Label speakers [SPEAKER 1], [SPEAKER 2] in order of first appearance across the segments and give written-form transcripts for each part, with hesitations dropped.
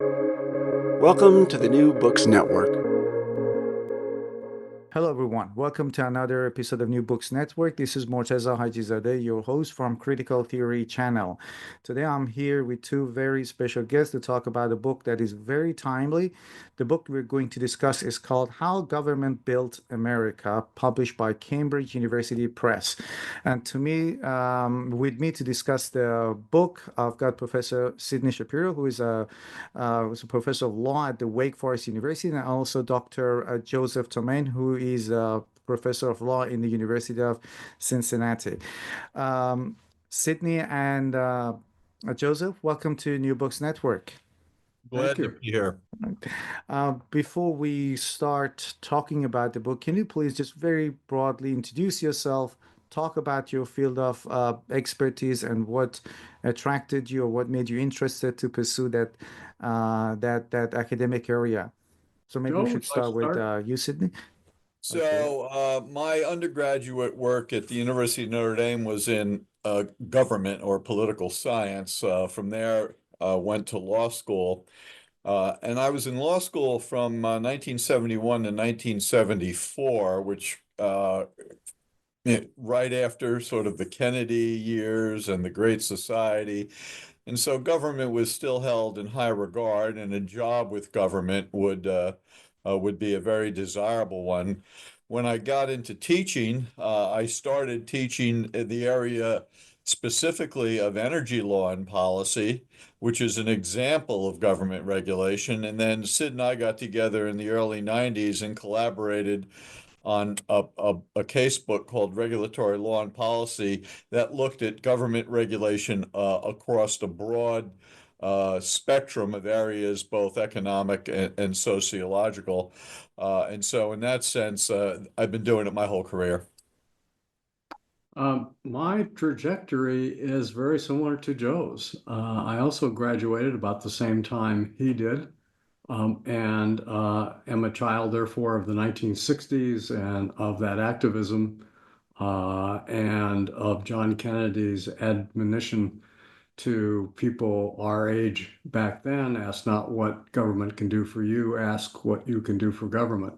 [SPEAKER 1] Welcome to the New Books Network.
[SPEAKER 2] Hello, everyone. Welcome to another episode of New Books Network. This is Morteza Hajizadeh, your host from Critical Theory Channel. Today, I'm here with two very special guests to talk about a book that is very timely. The book we're going to discuss is called How Government Built America, published by Cambridge University Press. And with me to discuss the book, I've got Professor Sidney Shapiro, who's a professor of law at the Wake Forest University, and also Dr. Joseph Tomain, who is a professor of law in the University of Cincinnati. Sydney and Joseph, welcome to New Books Network.
[SPEAKER 3] Thank
[SPEAKER 4] Glad to
[SPEAKER 3] you.
[SPEAKER 4] be here.
[SPEAKER 2] Before we start talking about the book, can you please just very broadly introduce yourself, talk about your field of expertise and what attracted you or what made you interested to pursue that academic area? So maybe we
[SPEAKER 3] Joe,
[SPEAKER 2] should
[SPEAKER 3] would you like to
[SPEAKER 2] start with
[SPEAKER 3] start?
[SPEAKER 2] you, Sydney.
[SPEAKER 3] Okay.
[SPEAKER 4] So, my undergraduate work at the University of Notre Dame was in government or political science. From there, went to law school. And I was in law school from 1971 to 1974, which right after sort of the Kennedy years and the Great Society. And so government was still held in high regard, and a job with government would be a very desirable one. When I got into teaching, I started teaching in the area specifically of energy law and policy, which is an example of government regulation. And then Sid and I got together in the early 90s and collaborated on a case book called Regulatory Law and Policy that looked at government regulation across a broad spectrum of areas, both economic and sociological. And so, in that sense, I've been doing it my whole career.
[SPEAKER 3] My trajectory is very similar to Joe's. I also graduated about the same time he did, and am a child, therefore, of the 1960s and of that activism and of John Kennedy's admonition to people our age back then: ask not what government can do for you, ask what you can do for government.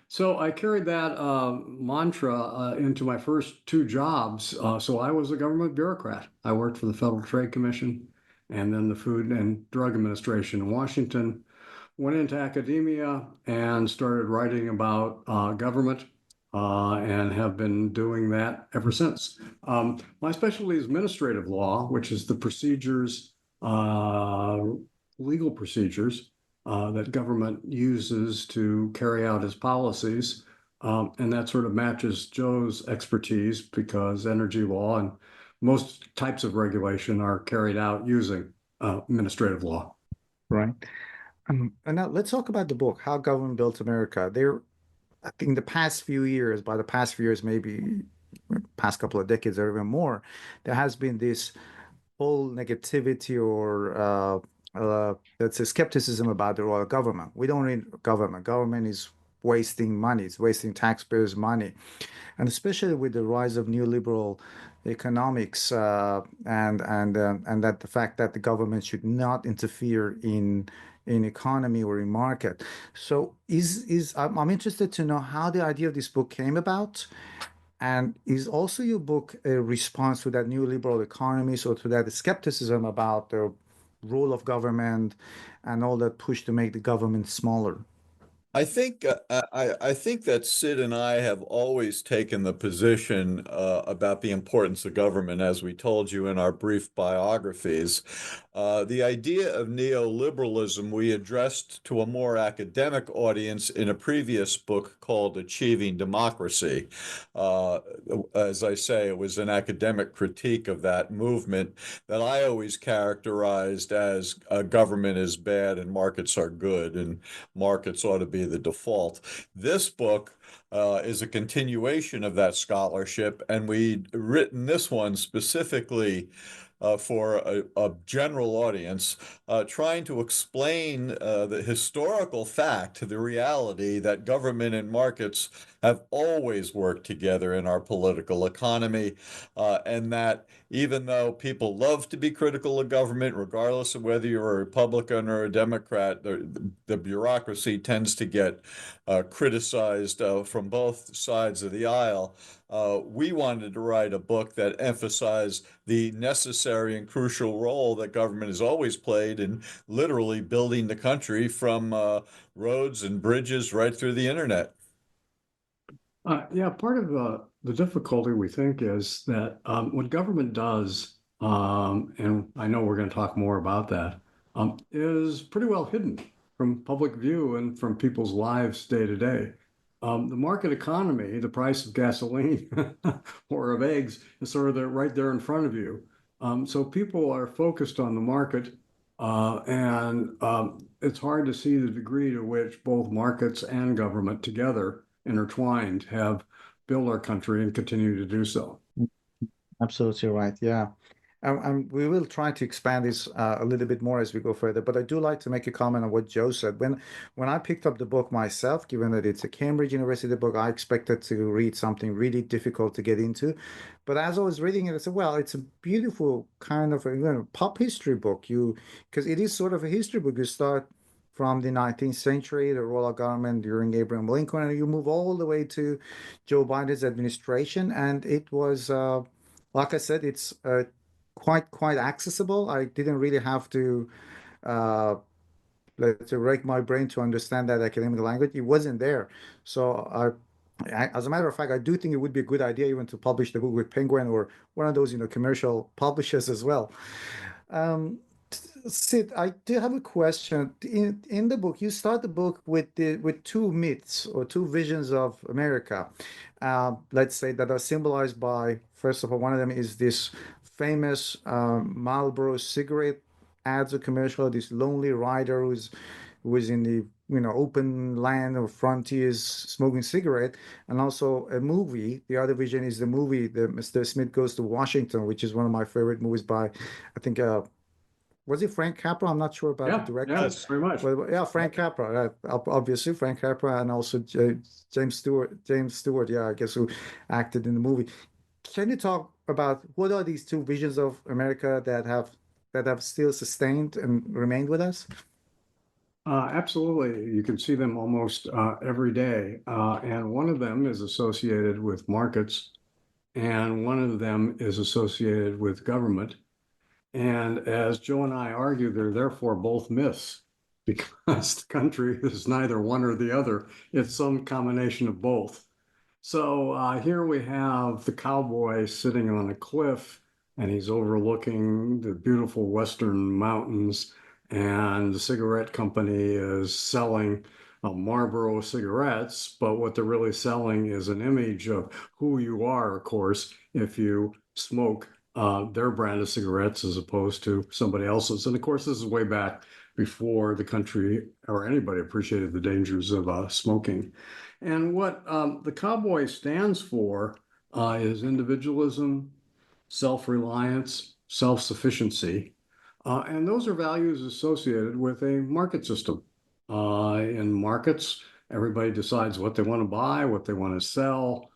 [SPEAKER 3] So I carried that mantra into my first two jobs. So I was a government bureaucrat. I worked for the Federal Trade Commission and then the Food and Drug Administration in Washington. Went into academia and started writing about government and have been doing that ever since. My specialty is administrative law, which is the procedures, legal procedures that government uses to carry out its policies. And that sort of matches Joe's expertise because energy law and most types of regulation are carried out using administrative law.
[SPEAKER 2] Right. And now let's talk about the book, How Government Built America. I think the past few years, by the past few years, maybe past couple of decades or even more, there has been this whole negativity or let's say skepticism about the role of government. We don't need government. Government is wasting money. It's wasting taxpayers' money, and especially with the rise of neoliberal economics and that the fact that the government should not interfere in economy or in market. So I'm interested to know how the idea of this book came about, and is also your book a response to that neoliberal economy, so to that skepticism about the role of government and all that push to make the government smaller?
[SPEAKER 4] I think that Sid and I have always taken the position about the importance of government, as we told you in our brief biographies. The idea of neoliberalism we addressed to a more academic audience in a previous book called Achieving Democracy. Uh, as I say, it was an academic critique of that movement that I always characterized as government is bad and markets are good, and markets ought to be the default. This book is a continuation of that scholarship, and we'd written this one specifically for a general audience, trying to explain the historical fact, the reality that government and markets have always worked together in our political economy, and that even though people love to be critical of government, regardless of whether you're a Republican or a Democrat, the bureaucracy tends to get criticized from both sides of the aisle. We wanted to write a book that emphasized the necessary and crucial role that government has always played in literally building the country from roads and bridges right through the internet.
[SPEAKER 3] Yeah, part of the difficulty we think is that what government does, and I know we're going to talk more about that, is pretty well hidden from public view and from people's lives day to day. The market economy, the price of gasoline or of eggs, is sort of right there in front of you. So people are focused on the market, and it's hard to see the degree to which both markets and government together intertwined have built our country and continue to do so.
[SPEAKER 2] Absolutely right. Yeah. And we will try to expand this a little bit more as we go further. But I do like to make a comment on what Joe said. When I picked up the book myself, given that it's a Cambridge University book, I expected to read something really difficult to get into. But as I was reading it, I said, well, it's a beautiful kind of pop history book. Because it is sort of a history book. You start from the 19th century, the role of government during Abraham Lincoln, and you move all the way to Joe Biden's administration. And it was, like I said, it's quite accessible. I didn't really have to uh, rake my brain to understand that academic language. It wasn't there. So as a matter of fact, I do think it would be a good idea even to publish the book with Penguin or one of those, commercial publishers as well. Um, Sid, I do have a question. In the book, you start the book with two myths or two visions of America. Let's say that are symbolized by, first of all, one of them is this famous Marlboro cigarette ads or commercial, this lonely rider who's in the open land or frontiers smoking cigarette, and also a movie. The other vision is the movie, the Mr. Smith Goes to Washington, which is one of my favorite movies by, I think, was it Frank Capra? I'm not sure about the director.
[SPEAKER 3] Yes, very much.
[SPEAKER 2] But yeah, Frank Capra, obviously Frank Capra, and also James Stewart. James Stewart, yeah, I guess, who acted in the movie. Can you talk about what are these two visions of America that have still sustained and remained with us?
[SPEAKER 3] Absolutely. You can see them almost every day. And one of them is associated with markets, and one of them is associated with government. And as Joe and I argue, they're therefore both myths because the country is neither one or the other. It's some combination of both. So here we have the cowboy sitting on a cliff, and he's overlooking the beautiful western mountains, and the cigarette company is selling Marlboro cigarettes, but what they're really selling is an image of who you are, of course, if you smoke their brand of cigarettes as opposed to somebody else's. And of course, this is way back before the country or anybody appreciated the dangers of smoking. And what the cowboy stands for is individualism, self-reliance, self-sufficiency. And those are values associated with a market system. In markets, everybody decides what they want to buy, what they want to sell.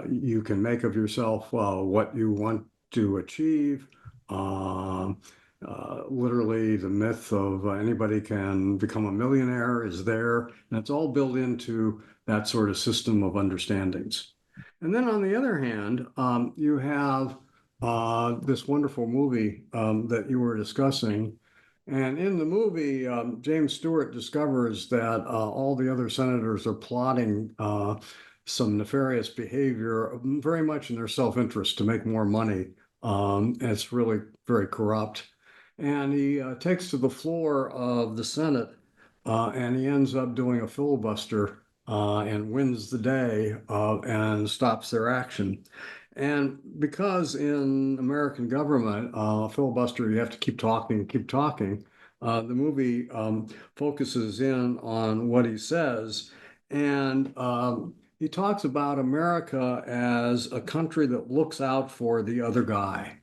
[SPEAKER 3] You can make of yourself what you want to achieve. Literally, the myth of anybody can become a millionaire is there, and it's all built into that sort of system of understandings. And then on the other hand, you have this wonderful movie that you were discussing. And in the movie, James Stewart discovers that all the other senators are plotting some nefarious behavior, very much in their self-interest to make more money. It's really very corrupt. And he takes to the floor of the Senate, and he ends up doing a filibuster and wins the day and stops their action. And because in American government, filibuster, you have to keep talking, the movie focuses in on what he says. And he talks about America as a country that looks out for the other guy.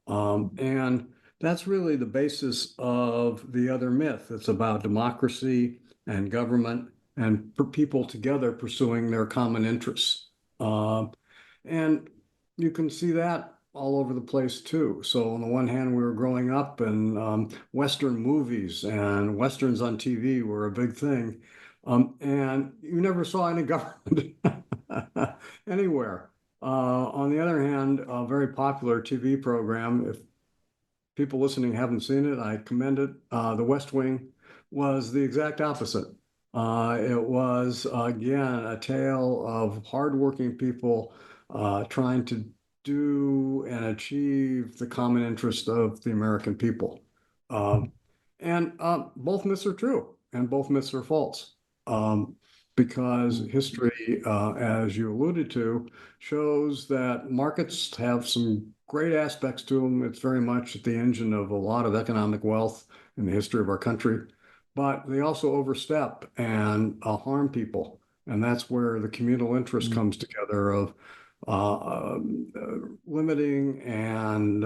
[SPEAKER 3] And that's really the basis of the other myth. It's about democracy and government and people together pursuing their common interests. And you can see that all over the place too. So on the one hand, we were growing up and Western movies and Westerns on TV were a big thing. And you never saw any government anywhere. On the other hand, a very popular TV program, if people listening haven't seen it, I commend it. The West Wing was the exact opposite. It was, again, a tale of hardworking people trying to do and achieve the common interest of the American people. And both myths are true and both myths are false. Because history, as you alluded to, shows that markets have some great aspects to them. It's very much the engine of a lot of economic wealth in the history of our country, but they also overstep and harm people. And that's where the communal interest comes together of limiting and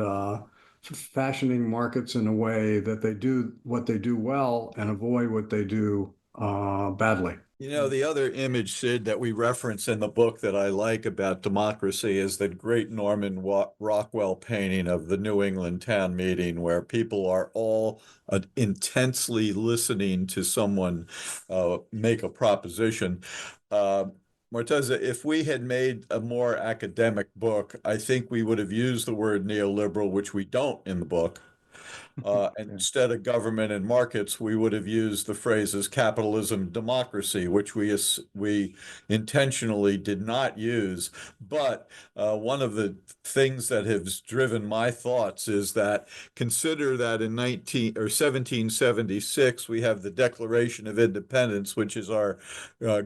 [SPEAKER 3] fashioning markets in a way that they do what they do well and avoid what they do badly.
[SPEAKER 4] You know, the other image, Sid, that we reference in the book that I like about democracy is that great Norman Rockwell painting of the New England town meeting, where people are all intensely listening to someone make a proposition. Morteza, if we had made a more academic book, I think we would have used the word neoliberal, which we don't in the book. And instead of government and markets, we would have used the phrases capitalism, democracy, which we intentionally did not use. But one of the things that has driven my thoughts is that consider that in 1776 we have the Declaration of Independence, which is our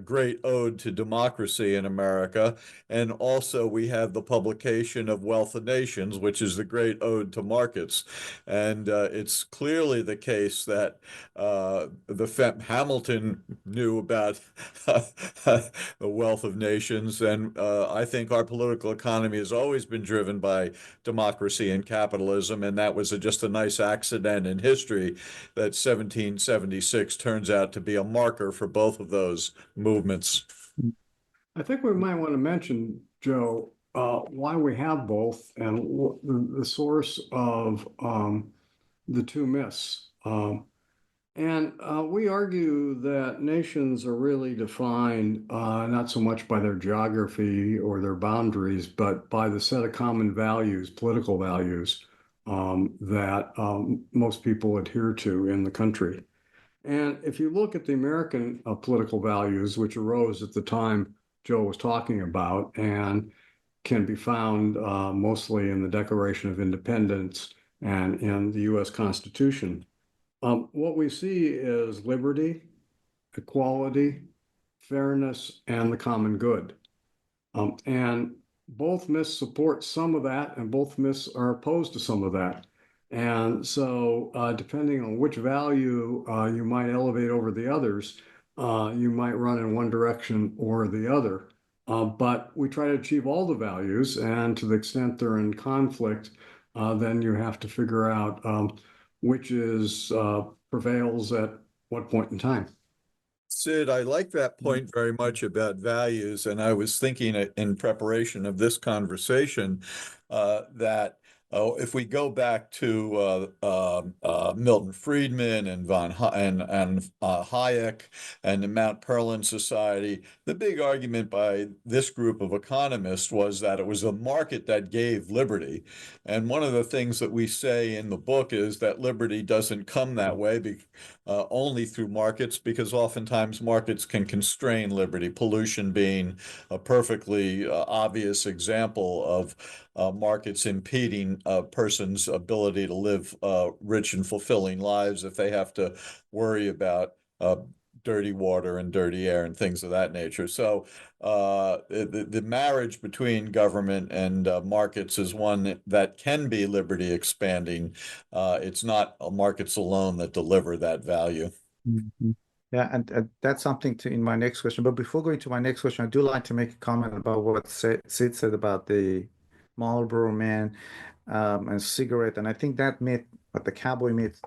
[SPEAKER 4] great ode to democracy in America, and also we have the publication of Wealth of Nations, which is the great ode to markets. And it's clearly the case that Hamilton knew about the wealth of nations, and I think our political economy has always been driven by democracy and capitalism, and that was just a nice accident in history that 1776 turns out to be a marker for both of those movements.
[SPEAKER 3] I think we might want to mention, Joe, why we have both and the source of the two myths. And we argue that nations are really defined not so much by their geography or their boundaries, but by the set of common values, political values, that most people adhere to in the country. And if you look at the American political values, which arose at the time Joe was talking about and can be found mostly in the Declaration of Independence and in the U.S. Constitution, what we see is liberty, equality, fairness, and the common good. And both myths support some of that, and both myths are opposed to some of that. And so, depending on which value you might elevate over the others, you might run in one direction or the other. But we try to achieve all the values, and to the extent they're in conflict, then you have to figure out which prevails at what point in time.
[SPEAKER 4] Sid, I like that point very much about values, and I was thinking in preparation of this conversation that if we go back to Milton Friedman and Hayek and the Mount Perlin Society, the big argument by this group of economists was that it was the market that gave liberty. And one of the things that we say in the book is that liberty doesn't come that way only through markets, because oftentimes markets can constrain liberty, pollution being a perfectly obvious example of markets impeding a person's ability to live rich and fulfilling lives if they have to worry about dirty water and dirty air and things of that nature. So the marriage between government and markets is one that can be liberty expanding. It's not markets alone that deliver that value.
[SPEAKER 2] Mm-hmm. Yeah, and that's something in my next question. But before going to my next question, I do like to make a comment about what Sid said about the Marlboro Man. and cigarette. And I think that myth, the cowboy myth,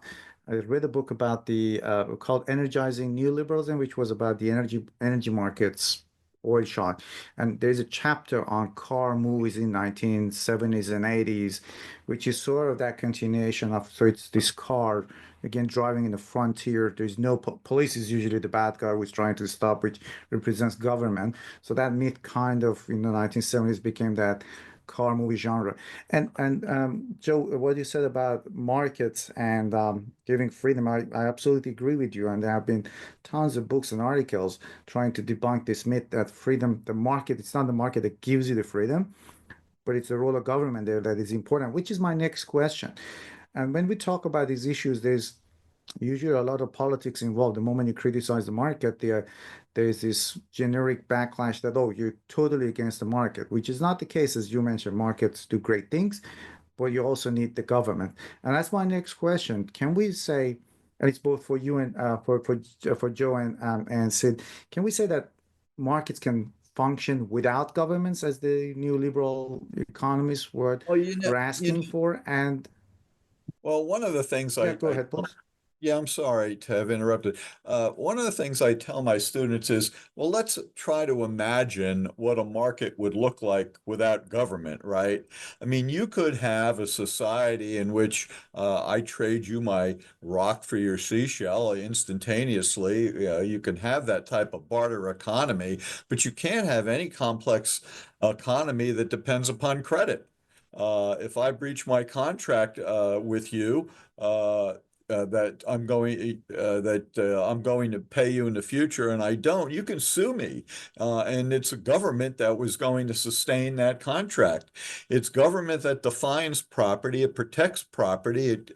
[SPEAKER 2] I read a book about the called Energizing Neoliberalism, which was about the energy markets oil shock. And there's a chapter on car movies in 1970s and 80s, which is sort of that continuation of, so it's this car again driving in the frontier. There's no police is usually the bad guy who's trying to stop, which represents government. So that myth kind of in the 1970s became that car movie genre. And Joe, what you said about markets and giving freedom, I absolutely agree with you. And there have been tons of books and articles trying to debunk this myth that freedom, the market, it's not the market that gives you the freedom, but it's the role of government there that is important, which is my next question. And when we talk about these issues, there's usually a lot of politics involved. The moment you criticize the market, there's this generic backlash that, oh, you're totally against the market, which is not the case. As you mentioned, markets do great things, but you also need the government. And that's my next question. Can we say, and it's both for you and for Joe and Sid, can we say that markets can function without governments, as the new liberal economists were
[SPEAKER 4] Well,
[SPEAKER 2] were asking for? And
[SPEAKER 4] well, one of the things
[SPEAKER 2] yeah, go ahead, Paul.
[SPEAKER 4] yeah, I'm sorry to have interrupted. One of the things I tell my students is, well, let's try to imagine what a market would look like without government, right? I mean, you could have a society in which I trade you my rock for your seashell instantaneously. You can have that type of barter economy, but you can't have any complex economy that depends upon credit. If I breach my contract with you, that I'm going to pay you in the future, and I don't, you can sue me. And it's a government that was going to sustain that contract. It's government that defines property. It protects property. It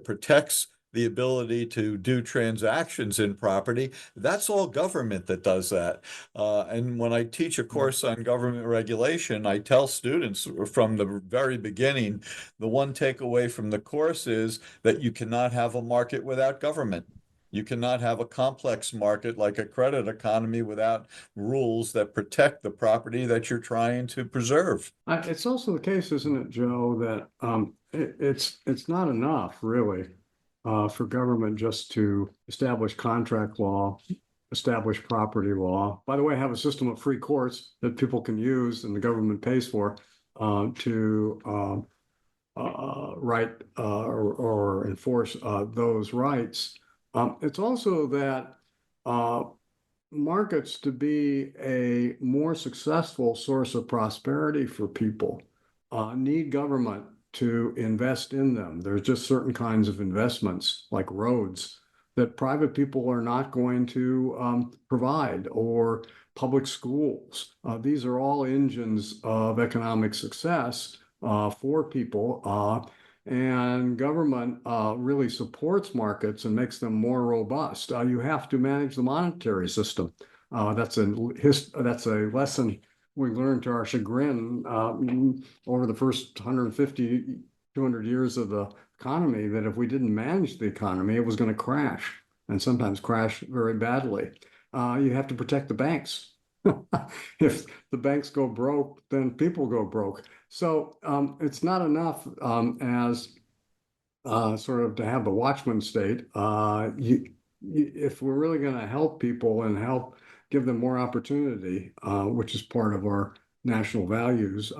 [SPEAKER 4] protects the ability to do transactions in property. That's all government that does that. And when I teach a course on government regulation, I tell students from the very beginning, the one takeaway from the course is that you cannot have a market without government. You cannot have a complex market like a credit economy without rules that protect the property that you're trying to preserve.
[SPEAKER 3] It's also the case, isn't it, Joe, that it's not enough really for government just to establish contract law, establish property law. By the way, have a system of free courts that people can use and the government pays for to write or enforce those rights. It's also that markets, to be a more successful source of prosperity for people, need government to invest in them. There's just certain kinds of investments, like roads, that private people are not going to provide, or public schools. These are all engines of economic success for people. And government really supports markets and makes them more robust. You have to manage the monetary system. That's a lesson we learned to our chagrin over the first 150, 200 years of the economy, that if we didn't manage the economy, it was going to crash, and sometimes crash very badly. You have to protect the banks. If the banks go broke, then people go broke. So it's not enough as sort of to have the watchman state. If we're really going to help people and help give them more opportunity, which is part of our national values,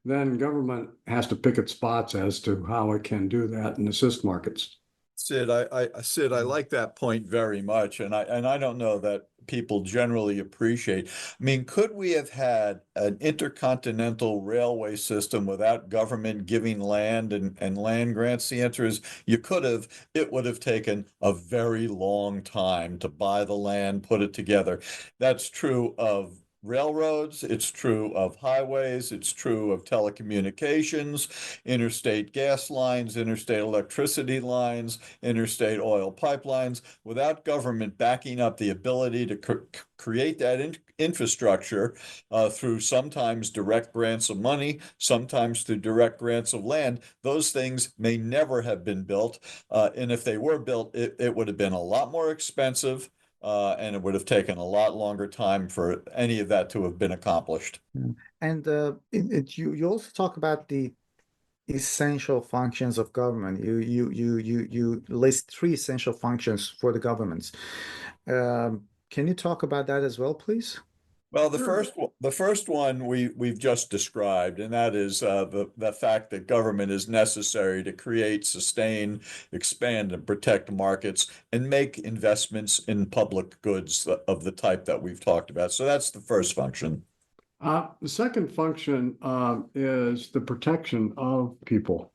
[SPEAKER 3] then government has to pick its spots as to how it can do that and assist markets.
[SPEAKER 4] Sid, I like that point very much, and I don't know that people generally appreciate. I mean, could we have had an intercontinental railway system without government giving land and land grants? The answer is you could have. It would have taken a very long time to buy the land, put it together. That's true of railroads, it's true of highways, it's true of telecommunications, interstate gas lines, interstate electricity lines, interstate oil pipelines. Without government backing up the ability to create that infrastructure through sometimes direct grants of money, sometimes through direct grants of land, those things may never have been built. And if they were built, it would have been a lot more expensive. and it would have taken a lot longer time for any of that to have been accomplished.
[SPEAKER 2] And you also talk about the essential functions of government. You list three essential functions for the governments. Can you talk about that as well, please?
[SPEAKER 4] Well, the first one we've just described, and that is the fact that government is necessary to create, sustain, expand, and protect markets and make investments in public goods of the type that we've talked about. So that's the first function.
[SPEAKER 3] The second function is the protection of people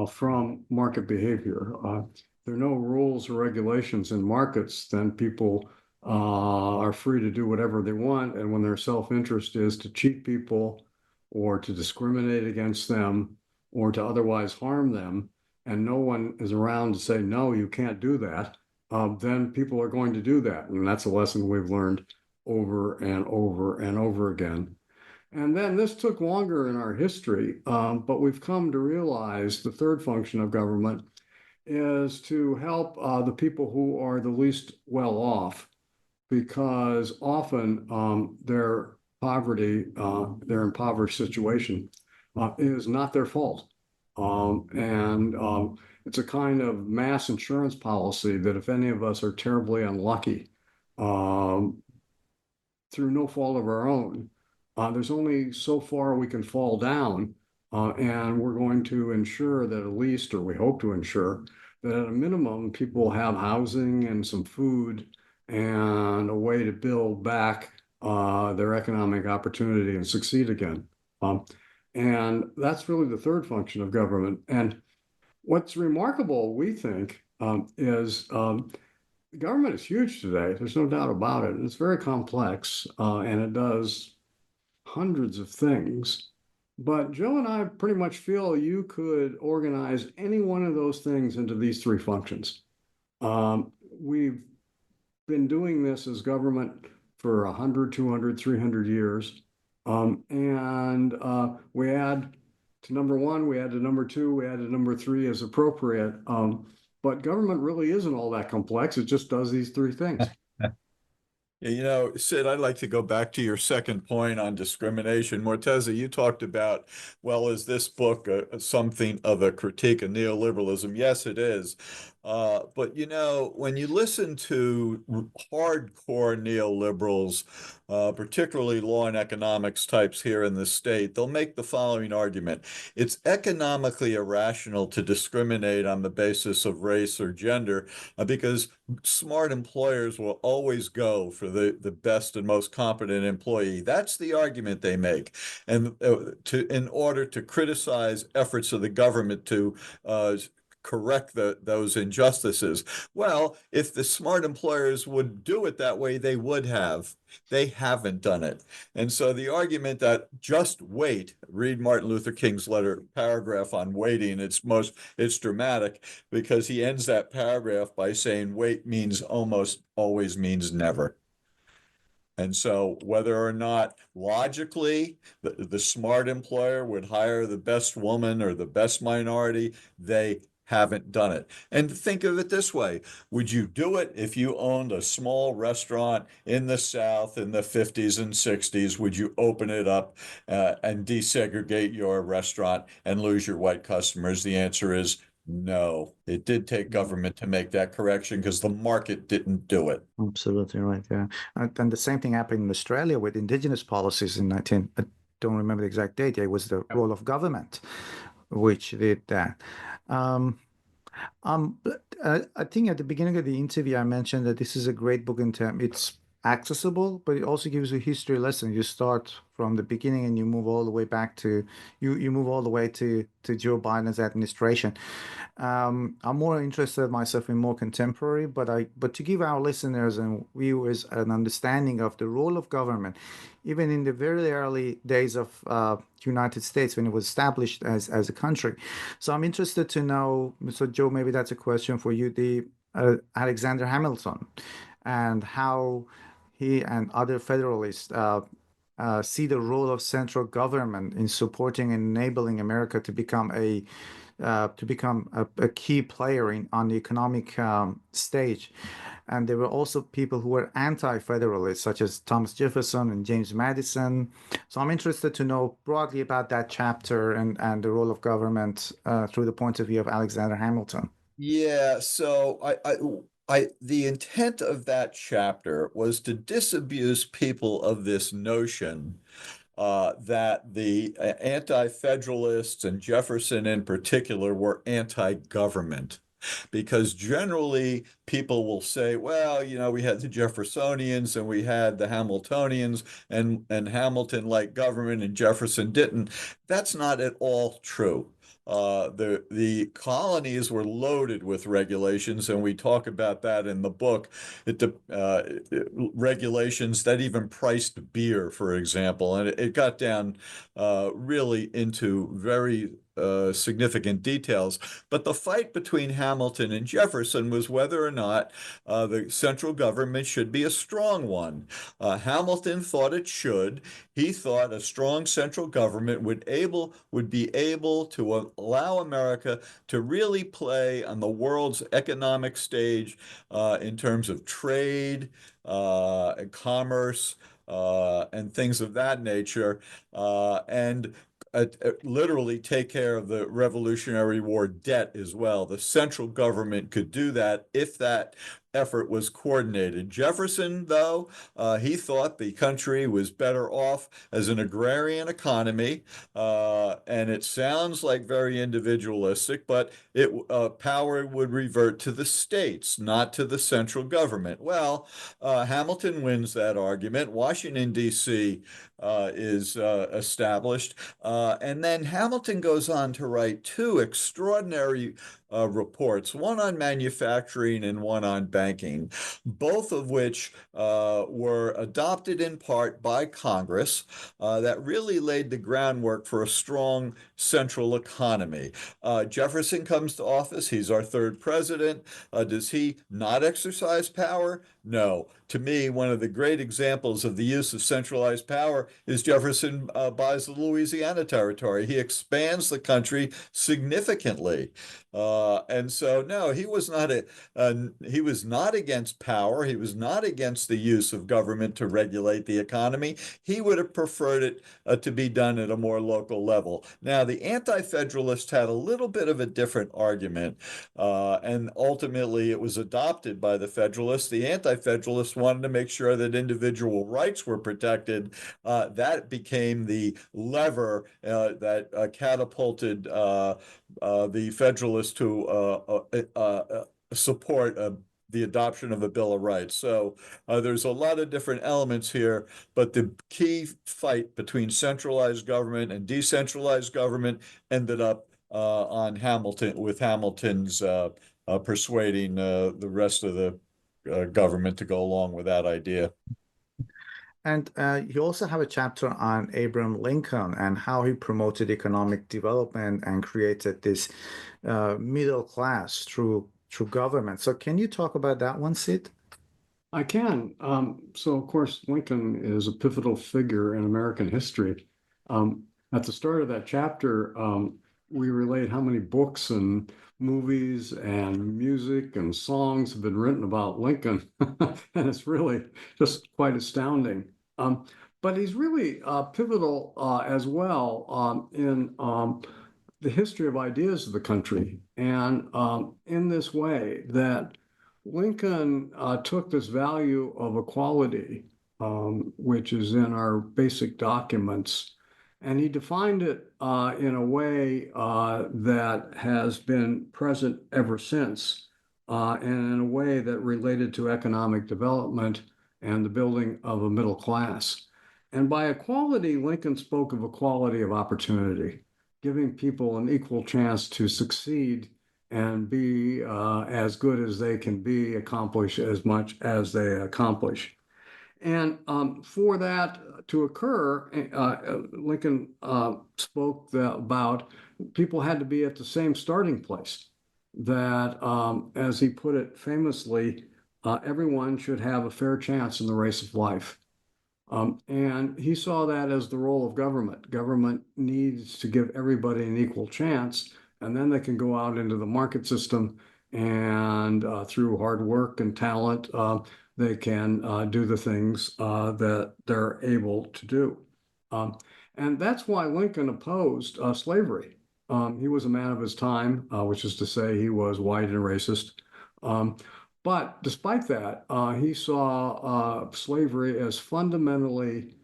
[SPEAKER 3] from market behavior. If there are no rules or regulations in markets, then people are free to do whatever they want. And when their self-interest is to cheat people or to discriminate against them or to otherwise harm them, and no one is around to say, no, you can't do that, then people are going to do that. And that's a lesson we've learned over and over and over again. And then this took longer in our history, but we've come to realize the third function of government is to help the people who are the least well off, because often their poverty, their impoverished situation is not their fault. And it's a kind of mass insurance policy that if any of us are terribly unlucky through no fault of our own, there's only so far we can fall down, and we're going to ensure that at least, or we hope to ensure, that at a minimum, people have housing and some food and a way to build back their economic opportunity and succeed again. And that's really the third function of government. And what's remarkable, we think, is government is huge today. There's no doubt about it. It's very complex, and it does hundreds of things. But Joe and I pretty much feel you could organize any one of those things into these three functions. We've been doing this as government for 100, 200, 300 years. And we add to number one, we add to number two, we add to number three as appropriate. But government really isn't all that complex. It just does these three things.
[SPEAKER 4] You know, Sid, I'd like to go back to your second point on discrimination. Morteza, you talked about, well, is this book something of a critique of neoliberalism? Yes, it is. But, you know, when you listen to hardcore neoliberals, particularly law and economics types here in the state, they'll make the following argument. It's economically irrational to discriminate on the basis of race or gender because smart employers will always go for the best and most competent employee. That's the argument they make. And in order to criticize efforts of the government to correct those injustices. Well, if the smart employers would do it that way, they would have. They haven't done it. And so the argument that just wait, read Martin Luther King's paragraph on waiting, it's dramatic because he ends that paragraph by saying wait means almost always means never. And so whether or not logically the smart employer would hire the best woman or the best minority, they haven't done it. And think of it this way. Would you do it if you owned a small restaurant in the South in the 50s and 60s? Would you open it up and desegregate your restaurant and lose your white customers? The answer is no. It did take government to make that correction because the market didn't do it.
[SPEAKER 2] Absolutely right. Yeah. And the same thing happened in Australia with indigenous policies in I don't remember the exact date. It was the role of government which did that. I think at the beginning of the interview, I mentioned that this is a great book in terms it's accessible, but it also gives you a history lesson. You start from the beginning and you move all the way back to you move all the way to Joe Biden's administration. I'm more interested myself in more contemporary, but to give our listeners and viewers an understanding of the role of government, even in the very early days of United States when it was established as a country. So I'm interested to know. So Joe, maybe that's a question for you. The Alexander Hamilton and how he and other Federalists see the role of central government in supporting and enabling America to become a key player on the economic stage. And there were also people who were anti-federalists, such as Thomas Jefferson and James Madison. So I'm interested to know broadly about that chapter and the role of government through the point of view of Alexander Hamilton.
[SPEAKER 4] Yeah, so the intent of that chapter was to disabuse people of this notion that the anti-federalists and Jefferson in particular were anti-government. Because generally people will say, well, we had the Jeffersonians and we had the Hamiltonians, and Hamilton liked government and Jefferson didn't. That's not at all true. The colonies were loaded with regulations, and we talk about that in the book. Regulations that even priced beer, for example, and it got down really into very significant details. But the fight between Hamilton and Jefferson was whether or not the central government should be a strong one. Hamilton thought it should. He thought a strong central government would be able to allow America to really play on the world's economic stage in terms of trade and commerce and things of that nature, and literally take care of the Revolutionary War debt as well. The central government could do that if that effort was coordinated. Jefferson, though, he thought the country was better off as an agrarian economy, and it sounds like very individualistic, but power would revert to the states, not to the central government. Well, Hamilton wins that argument. Washington, D.C. Is established, and then Hamilton goes on to write two extraordinary reports, one on manufacturing and one on banking, both of which were adopted in part by Congress, that really laid the groundwork for a strong central economy. Jefferson comes to office. He's our third president. Does he not exercise power? No. To me, one of the great examples of the use of centralized power is Jefferson buys the Louisiana Territory. He expands the country significantly. And so, no, he was not against power. He was not against the use of government to regulate the economy. He would have preferred it to be done at a more local level. Now, the anti-federalists had a little bit of a different argument, and ultimately it was adopted by the Federalists. The anti-federalists wanted to make sure that individual rights were protected. That became the lever that catapulted the Federalists to support the adoption of a Bill of Rights. So there's a lot of different elements here, but the key fight between centralized government and decentralized government ended up on Hamilton, with Hamilton's persuading the rest of the government to go along with that idea.
[SPEAKER 2] And you also have a chapter on Abraham Lincoln and how he promoted economic development and created this middle class through government. So can you talk about that one, Sid?
[SPEAKER 3] I can. So, of course, Lincoln is a pivotal figure in American history. At the start of that chapter, we relate how many books and movies and music and songs have been written about Lincoln, and it's really just quite astounding. But he's really pivotal as well in the history of ideas of the country, and in this way that Lincoln took this value of equality, which is in our basic documents, and he defined it in a way that has been present ever since, and in a way that related to economic development and the building of a middle class. And by equality, Lincoln spoke of equality of opportunity, giving people an equal chance to succeed and be as good as they can be, accomplish as much as they accomplish. And for that to occur, Lincoln spoke about people had to be at the same starting place, that, as he put it famously, everyone should have a fair chance in the race of life. And he saw that as the role of government. Government needs to give everybody an equal chance, and then they can go out into the market system And through hard work and talent, they can do the things that they're able to do. And that's why Lincoln opposed slavery. He was a man of his time, which is to say he was white and racist. But despite that, he saw slavery as fundamentally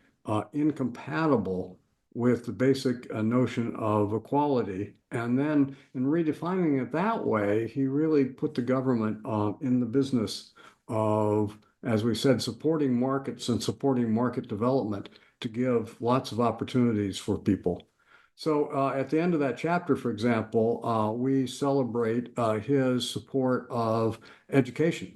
[SPEAKER 3] incompatible with the basic notion of equality. And then in redefining it that way, he really put the government in the business of, as we said, supporting markets and supporting market development to give lots of opportunities for people. So at the end of that chapter, for example, we celebrate his support of education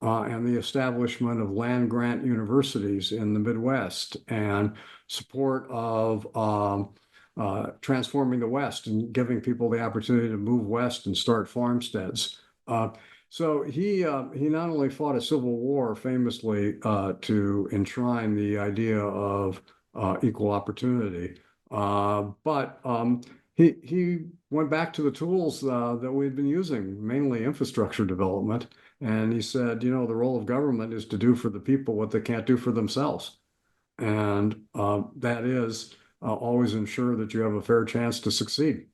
[SPEAKER 3] and the establishment of land grant universities in the Midwest and support of transforming the West and giving people the opportunity to move west and start farmsteads. So he not only fought a civil war famously to enshrine the idea of equal opportunity, but he went back to the tools that we'd been using, mainly infrastructure development. And he said, the role of government is to do for the people what they can't do for themselves. And that is always ensure that you have a fair chance to succeed.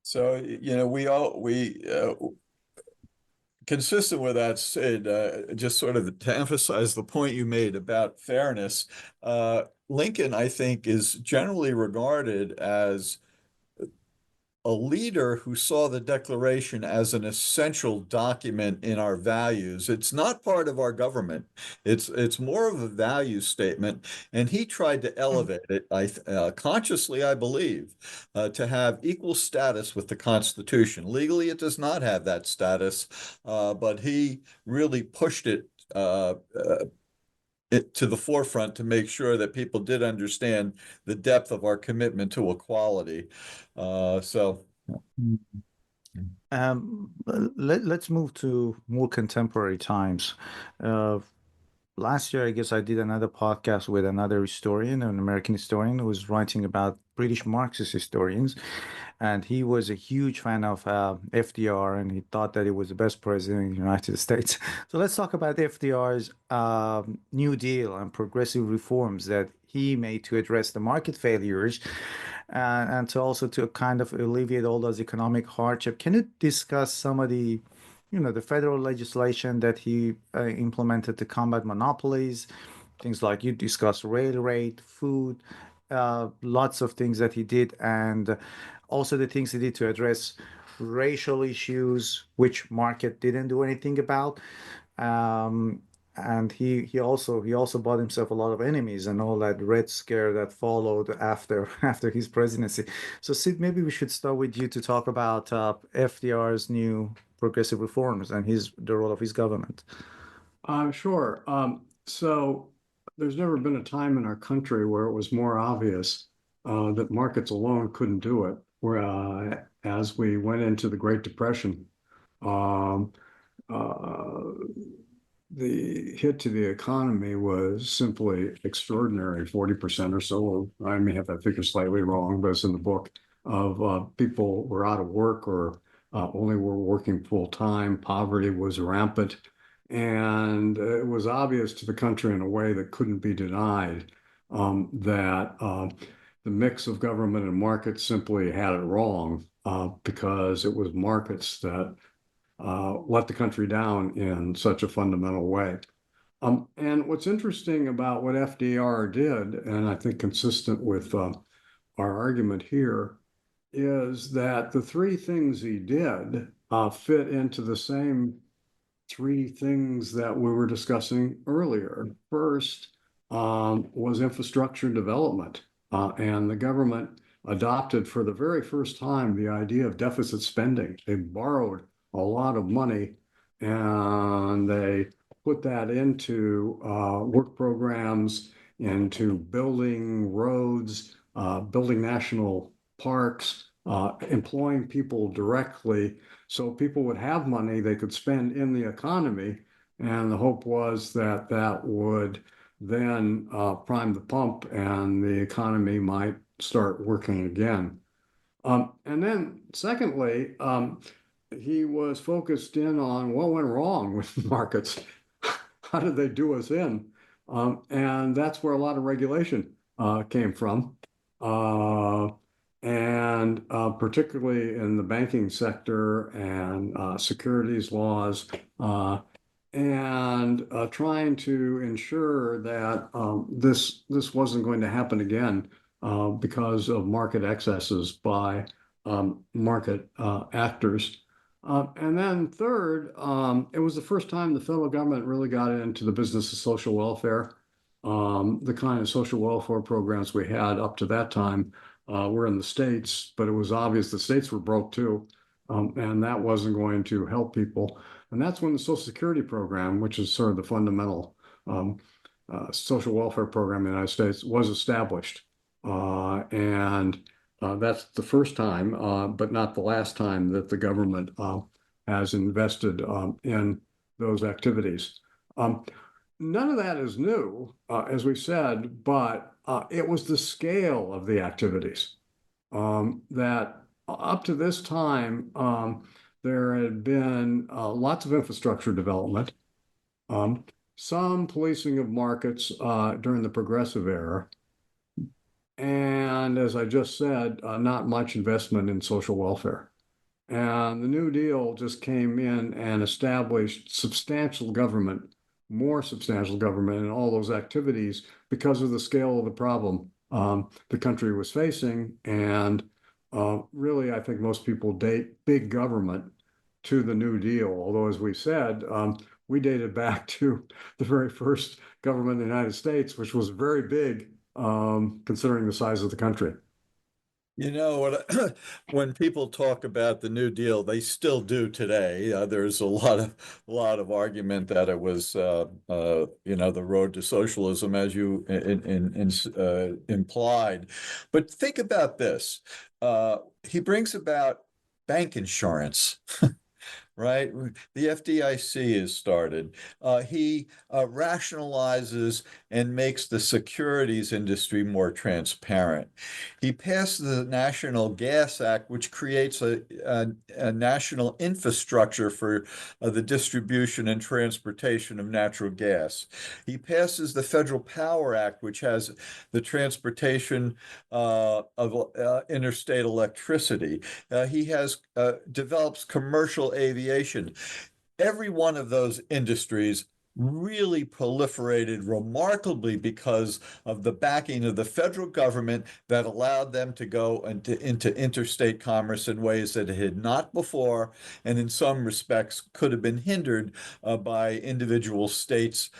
[SPEAKER 4] So, we consistent with that, Sid, just sort of to emphasize the point you made about fairness, Lincoln, I think, is generally regarded as a leader who saw the Declaration as an essential document in our values. It's not part of our government. It's more of a value statement, and he tried to elevate it, consciously, I believe, to have equal status with the Constitution. Legally, it does not have that status, but he really pushed it to the forefront to make sure that people did understand the depth of our commitment to equality.
[SPEAKER 2] Let's move to more contemporary times. Last year, I guess I did another podcast with another historian, an American historian, who was writing about British Marxist historians. And he was a huge fan of FDR, and he thought that he was the best president in the United States. So let's talk about FDR's New Deal and progressive reforms that he made to address the market failures and to also to kind of alleviate all those economic hardship. Can you discuss some of the the federal legislation that he implemented to combat monopolies, things like you discussed rail rate, food, lots of things that he did, and also the things he did to address racial issues, which market didn't do anything about. And he also bought himself a lot of enemies and all that Red Scare that followed after his presidency. So Sid, maybe we should start with you to talk about FDR's new progressive reforms and the role of his government.
[SPEAKER 3] Sure. So there's never been a time in our country where it was more obvious that markets alone couldn't do it. Where as we went into the Great Depression, the hit to the economy was simply extraordinary. 40% or so, I may have that figure slightly wrong, but it's in the book, of people were out of work or only were working full time. Poverty was rampant. And it was obvious to the country in a way that couldn't be denied that the mix of government and markets simply had it wrong because it was markets that let the country down in such a fundamental way. And what's interesting about what FDR did, and I think consistent with our argument here, is that the three things he did fit into the same three things that we were discussing earlier. First was infrastructure development, and the government adopted for the very first time the idea of deficit spending. They borrowed a lot of money and they put that into work programs, into building roads, building national parks, employing people directly so people would have money they could spend in the economy. And the hope was that that would then prime the pump and the economy might start working again. And then secondly, he was focused in on what went wrong with markets. How did they do us in? And that's where a lot of regulation came from. And particularly in the banking sector and securities laws, and trying to ensure that this wasn't going to happen again because of market excesses by market actors. And then third, it was the first time the federal government really got into the business of social welfare. The kind of social welfare programs we had up to that time were in the states, but it was obvious the states were broke too, and that wasn't going to help people. And that's when the Social Security program, which is sort of the fundamental social welfare program in the United States, was established. And that's the first time, but not the last time that the government has invested in those activities. None of that is new, as we said, but it was the scale of the activities that up to this time, there had been lots of infrastructure development, some policing of markets during the progressive era, and as I just said, not much investment in social welfare. And the New Deal just came in and established substantial government, more substantial government in all those activities because of the scale of the problem the country was facing. And really, I think most people date big government to the New Deal, although, as we said, we dated back to the very first government in the United States, which was very big considering the size of the country.
[SPEAKER 4] You know what? When people talk about the New Deal, they still do today. There's a lot of argument that it was, the road to socialism, as you implied. But think about this: he brings about bank insurance. Right? The FDIC is started. He rationalizes and makes the securities industry more transparent. He passed the National Gas Act, which creates a national infrastructure for the distribution and transportation of natural gas. He passes the Federal Power Act, which has the transportation of interstate electricity. He has develops commercial aviation. Every one of those industries really proliferated remarkably because of the backing of the federal government that allowed them to go into interstate commerce in ways that it had not before, and in some respects could have been hindered by individual states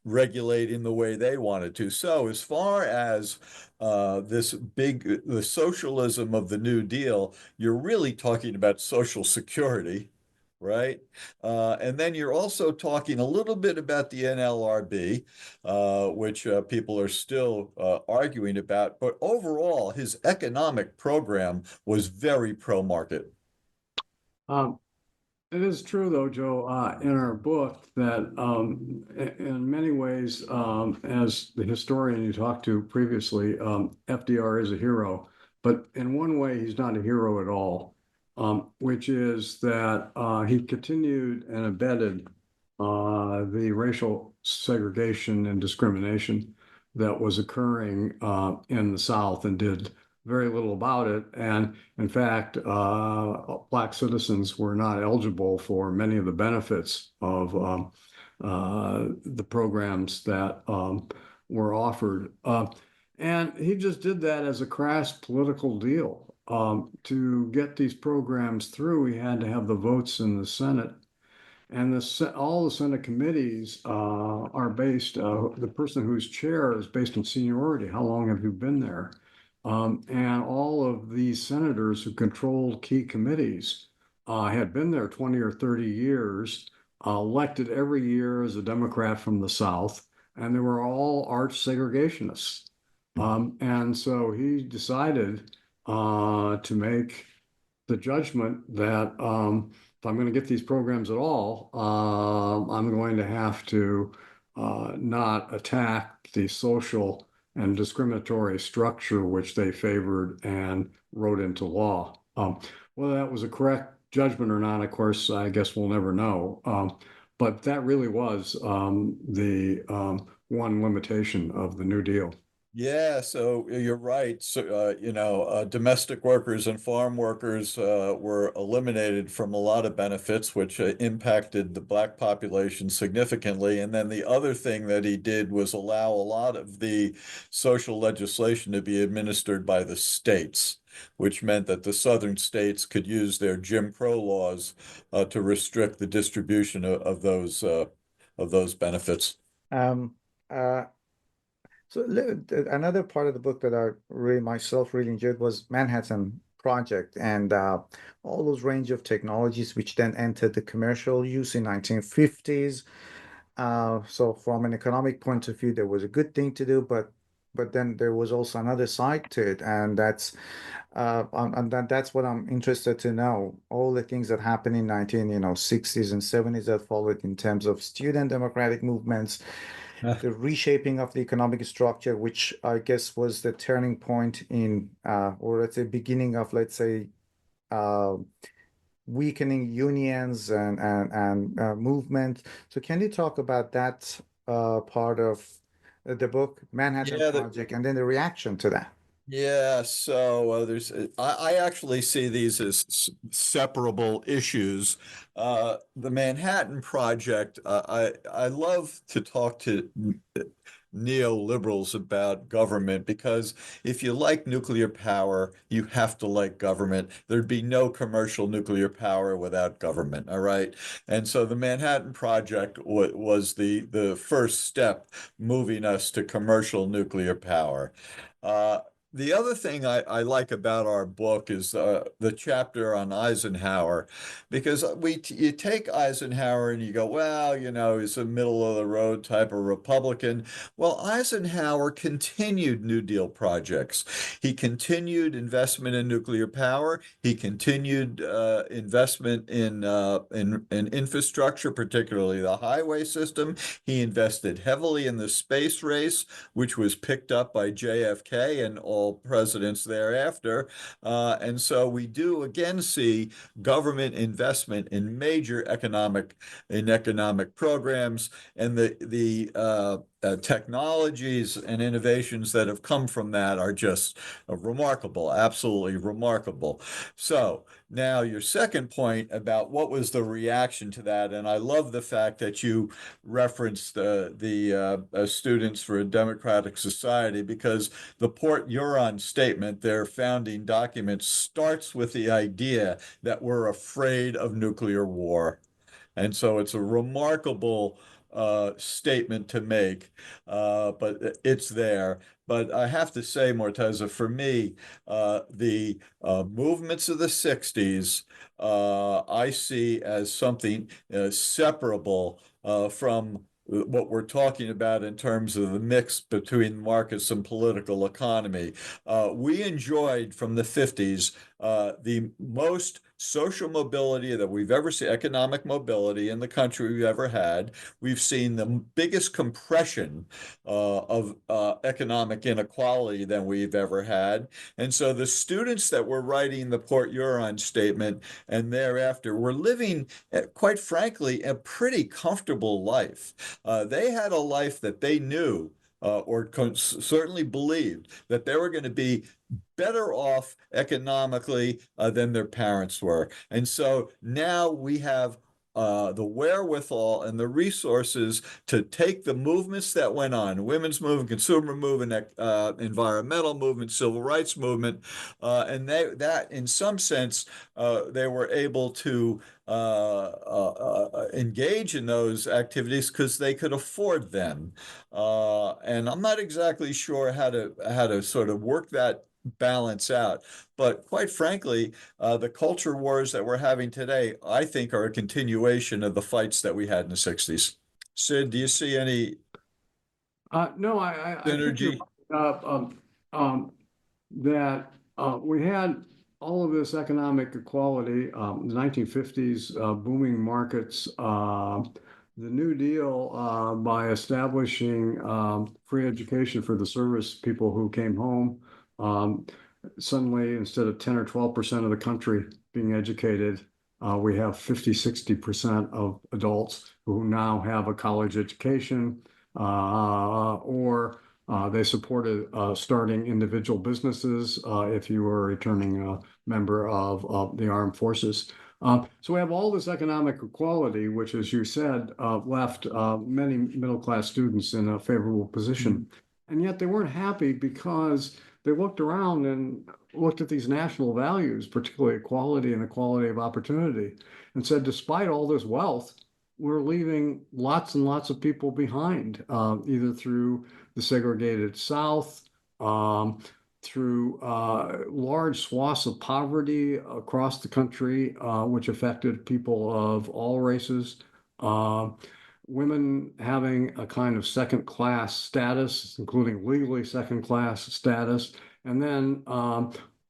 [SPEAKER 4] regulating the way they wanted to. So as far as the socialism of the New Deal, you're really talking about Social Security, right? And then you're also talking a little bit about the NLRB, which people are still arguing about. But overall, his economic program was very pro-market.
[SPEAKER 3] It is true, though, Joe, in our book that in many ways, as the historian you talked to previously, FDR is a hero, but in one way, he's not a hero at all, which is that he continued and abetted the racial segregation and discrimination that was occurring in the South and did very little about it. And in fact, Black citizens were not eligible for many of the benefits of the programs that were offered. And he just did that as a crass political deal. To get these programs through, he had to have the votes in the Senate. And all the Senate committees are based, the person who's chair is based on seniority. How long have you been there? And all of these senators who controlled key committees had been there 20 or 30 years, elected every year as a Democrat from the South, and they were all arch segregationists. And so he decided to make the judgment that if I'm going to get these programs at all, I'm going to have to not attack the social and discriminatory structure which they favored and wrote into law. Whether that was a correct judgment or not, of course, I guess we'll never know. But that really was the one limitation of the New Deal.
[SPEAKER 4] Yeah, so you're right. So, domestic workers and farm workers were eliminated from a lot of benefits, which impacted the Black population significantly. And then the other thing that he did was allow a lot of the social legislation to be administered by the states, which meant that the southern states could use their Jim Crow laws to restrict the distribution of those benefits.
[SPEAKER 2] Um, uh, Another part of the book that I really enjoyed was Manhattan Project and all those range of technologies which then entered the commercial use in 1950s. So from an economic point of view, there was a good thing to do, but then there was also another side to it, and that's what I'm interested to know. All the things that happened in 60s and 70s that followed in terms of student democratic movements, the reshaping of the economic structure, which I guess was the turning point in, or let's say, beginning of, let's say, uh, weakening unions and movement. So, can you talk about that part of the book, Manhattan
[SPEAKER 4] Yeah,
[SPEAKER 2] Project, and then the reaction to that?
[SPEAKER 4] Yeah, so I actually see these as separable issues. The Manhattan Project, I love to talk to neoliberals about government because if you like nuclear power, you have to like government. There'd be no commercial nuclear power without government, all right? And so the Manhattan Project was the first step moving us to commercial nuclear power. Uh, the other thing I like about our book is the chapter on Eisenhower, because you take Eisenhower and you go, well, he's a middle of the road type of Republican. Well, Eisenhower continued New Deal projects. He continued investment in nuclear power. He continued investment in infrastructure, particularly the highway system. He invested heavily in the space race, which was picked up by JFK and all presidents thereafter. And so we do again see government investment in major economic programs, and the technologies and innovations that have come from that are just remarkable, absolutely remarkable. So now your second point about what was the reaction to that, and I love the fact that you referenced the Students for a Democratic Society, because the Port Huron Statement, their founding document, starts with the idea that we're afraid of nuclear war. And so it's a remarkable statement to make, but it's there. But I have to say, Morteza, for me, the movements of the 60s, I see as something separable from what we're talking about in terms of the mix between markets and political economy. We enjoyed from the 50s the most social mobility that we've ever seen, economic mobility in the country we've ever had. We've seen the biggest compression of economic inequality than we've ever had. And so the students that were writing the Port Huron Statement and thereafter were living, quite frankly, a pretty comfortable life. They had a life that they knew or certainly believed that they were going to be better off economically than their parents were. And so now we have the wherewithal and the resources to take the movements that went on, women's movement, consumer movement, environmental movement, civil rights movement, and that in some sense they were able to engage in those activities because they could afford them. And I'm not exactly sure how to sort of work that balance out. But quite frankly, the culture wars that we're having today, I think, are a continuation of the fights that we had in the 60s. Sid, do you see any
[SPEAKER 3] No, I think you're
[SPEAKER 4] synergy?
[SPEAKER 3] That we had all of this economic equality, the 1950s, booming markets, the New Deal by establishing free education for the service people who came home. Suddenly, instead of 10 or 12% of the country being educated, We have 50–60% of adults who now have a college education, or they supported starting individual businesses if you were a returning member of the armed forces. So we have all this economic equality, which, as you said, left many middle-class students in a favorable position. And yet they weren't happy because they looked around and looked at these national values, particularly equality and equality of opportunity, and said, despite all this wealth, we're leaving lots and lots of people behind, either through the segregated South, through large swaths of poverty across the country, which affected people of all races, women having a kind of second-class status, including legally second-class status. And then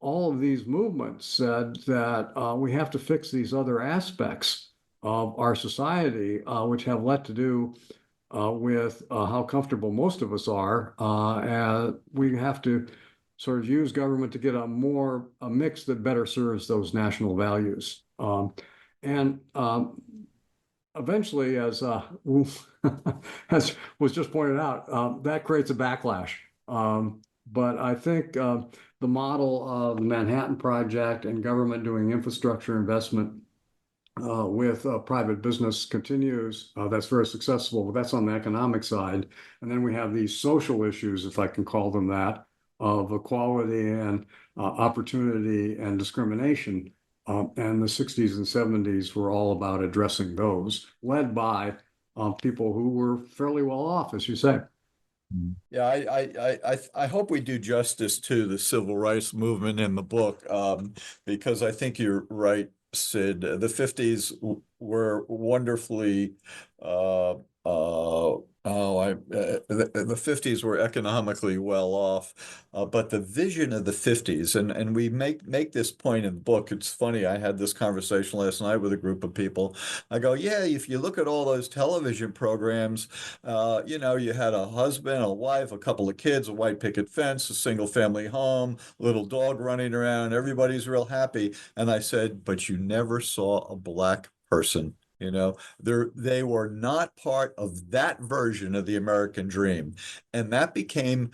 [SPEAKER 3] all of these movements said that we have to fix these other aspects of our society, which have less to do with how comfortable most of us are. And we have to sort of use government to get a mix that better serves those national values. And eventually, as as was just pointed out, that creates a backlash. But I think the model of the Manhattan Project and government doing infrastructure investment with private business continues. That's very successful, but that's on the economic side. And then we have these social issues, if I can call them that, of equality and opportunity and discrimination. And the 60s and 70s were all about addressing those, led by people who were fairly well off, as you say.
[SPEAKER 4] Yeah, I hope we do justice to the civil rights movement in the book, because I think you're right, Sid. The 50s were wonderfully the 50s were economically well off, but the vision of the 50s, and we make this point in the book. It's funny, I had this conversation last night with a group of people. I go, yeah, if you look at all those television programs, you had a husband, a wife, a couple of kids, a white picket fence, a single family home, little dog running around, everybody's real happy. And I said, but you never saw a black person. They were not part of that version of the American dream. And that became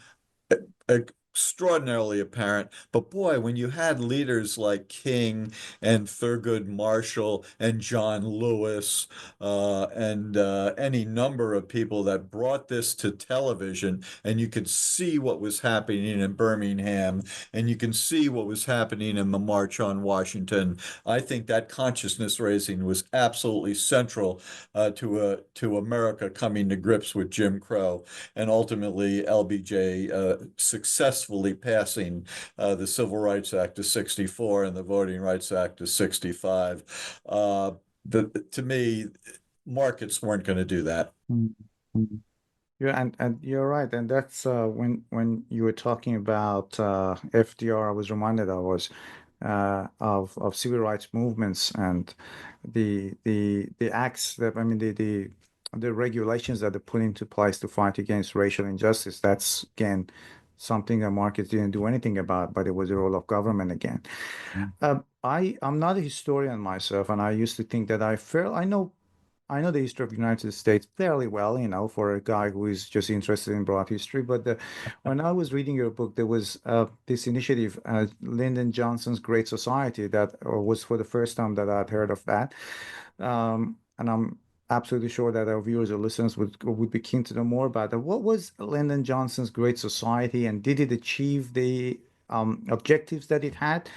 [SPEAKER 4] extraordinarily apparent. But boy, when you had leaders like King and Thurgood Marshall and John Lewis, and any number of people that brought this to television, and you could see what was happening in Birmingham, and you can see what was happening in the March on Washington, I think that consciousness raising was absolutely central to America coming to grips with Jim Crow, and ultimately LBJ successfully passing the Civil Rights Act of '64 and the Voting Rights Act of '65. To me, markets weren't going to do that.
[SPEAKER 2] Mm-hmm. Yeah, and you're right, and that's when you were talking about FDR, I was reminded of civil rights movements and the acts that the regulations that they put into place to fight against racial injustice. That's again something that markets didn't do anything about, but it was the role of government again. I'm not a historian myself, and I used to think that I know the history of the United States fairly well, for a guy who is just interested in broad history. But when I was reading your book, there was this initiative, Lyndon Johnson's Great Society, that was for the first time that I'd heard of that. And I'm absolutely sure that our viewers or listeners would be keen to know more about that. What was Lyndon Johnson's Great Society, and did it achieve the objectives that it had?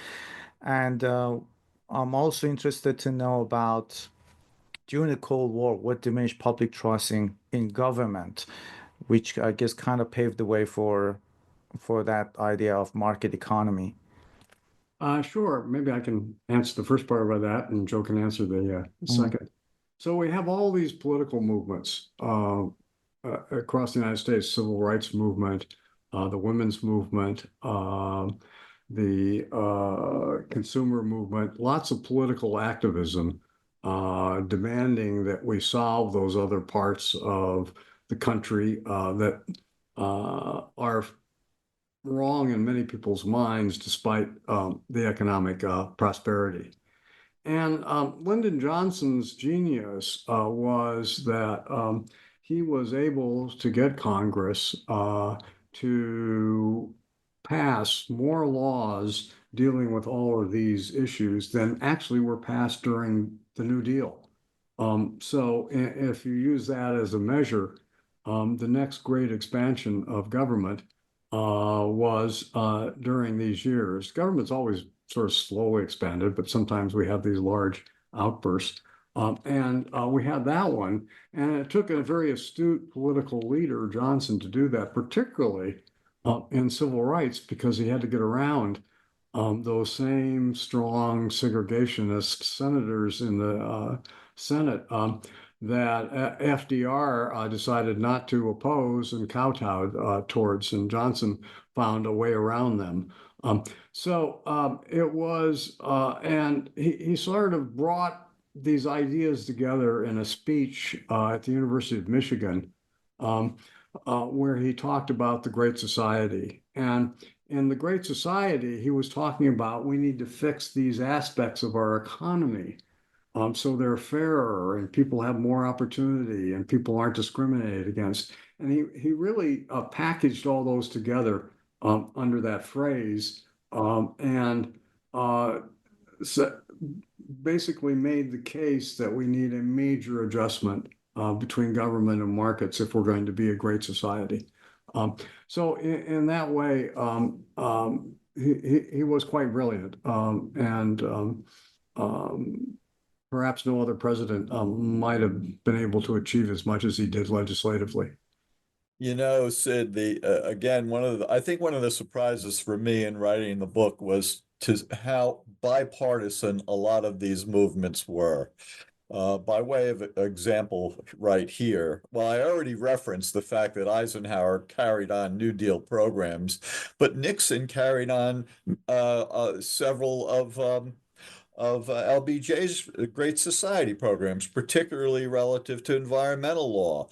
[SPEAKER 2] And I'm also interested to know about, during the Cold War, what diminished public trust in government, which I guess kind of paved the way for that idea of market economy.
[SPEAKER 3] Sure. Maybe I can answer the first part about that, and Joe can answer the second. So we have all these political movements across the United States: civil rights movement, the women's movement, the consumer movement, lots of political activism demanding that we solve those other parts of the country that are wrong in many people's minds, despite the economic prosperity. And Lyndon Johnson's genius was that he was able to get Congress to pass more laws dealing with all of these issues than actually were passed during the New Deal. So if you use that as a measure, the next great expansion of government was during these years. Government's always sort of slowly expanded, but sometimes we have these large outbursts. And we had that one, and it took a very astute political leader, Johnson, to do that, particularly in civil rights, because he had to get around those same strong segregationist senators in the Senate that FDR decided not to oppose and kowtowed towards, and Johnson found a way around them. It was, and he sort of brought these ideas together in a speech at the University of Michigan, where he talked about the Great Society. And in the Great Society, he was talking about we need to fix these aspects of our economy so they're fairer and people have more opportunity and people aren't discriminated against. And he really packaged all those together under that phrase and so basically made the case that we need a major adjustment between government and markets if we're going to be a great society. So in that way, he was quite brilliant, and perhaps no other president might have been able to achieve as much as he did legislatively.
[SPEAKER 4] You know, Sid, again, I think one of the surprises for me in writing the book was to how bipartisan a lot of these movements were. By way of example, right here, well, I already referenced the fact that Eisenhower carried on New Deal programs, but Nixon carried on several of LBJ's Great Society programs, particularly relative to environmental law.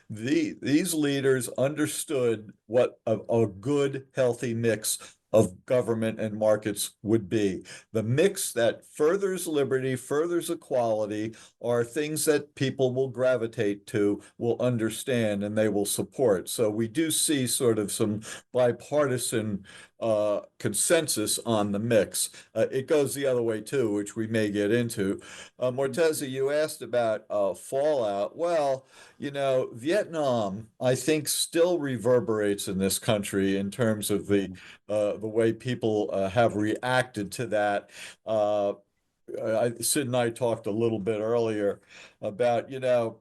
[SPEAKER 4] These leaders understood what a good, healthy mix of government and markets would be. The mix that furthers liberty, furthers equality, are things that people will gravitate to, will understand, and they will support. So we do see sort of some bipartisan consensus on the mix. It goes the other way too, which we may get into. Morteza, you asked about fallout. Well, you know, Vietnam, I think, still reverberates in this country in terms of the way people have reacted to that. Sid and I talked a little bit earlier about, you know,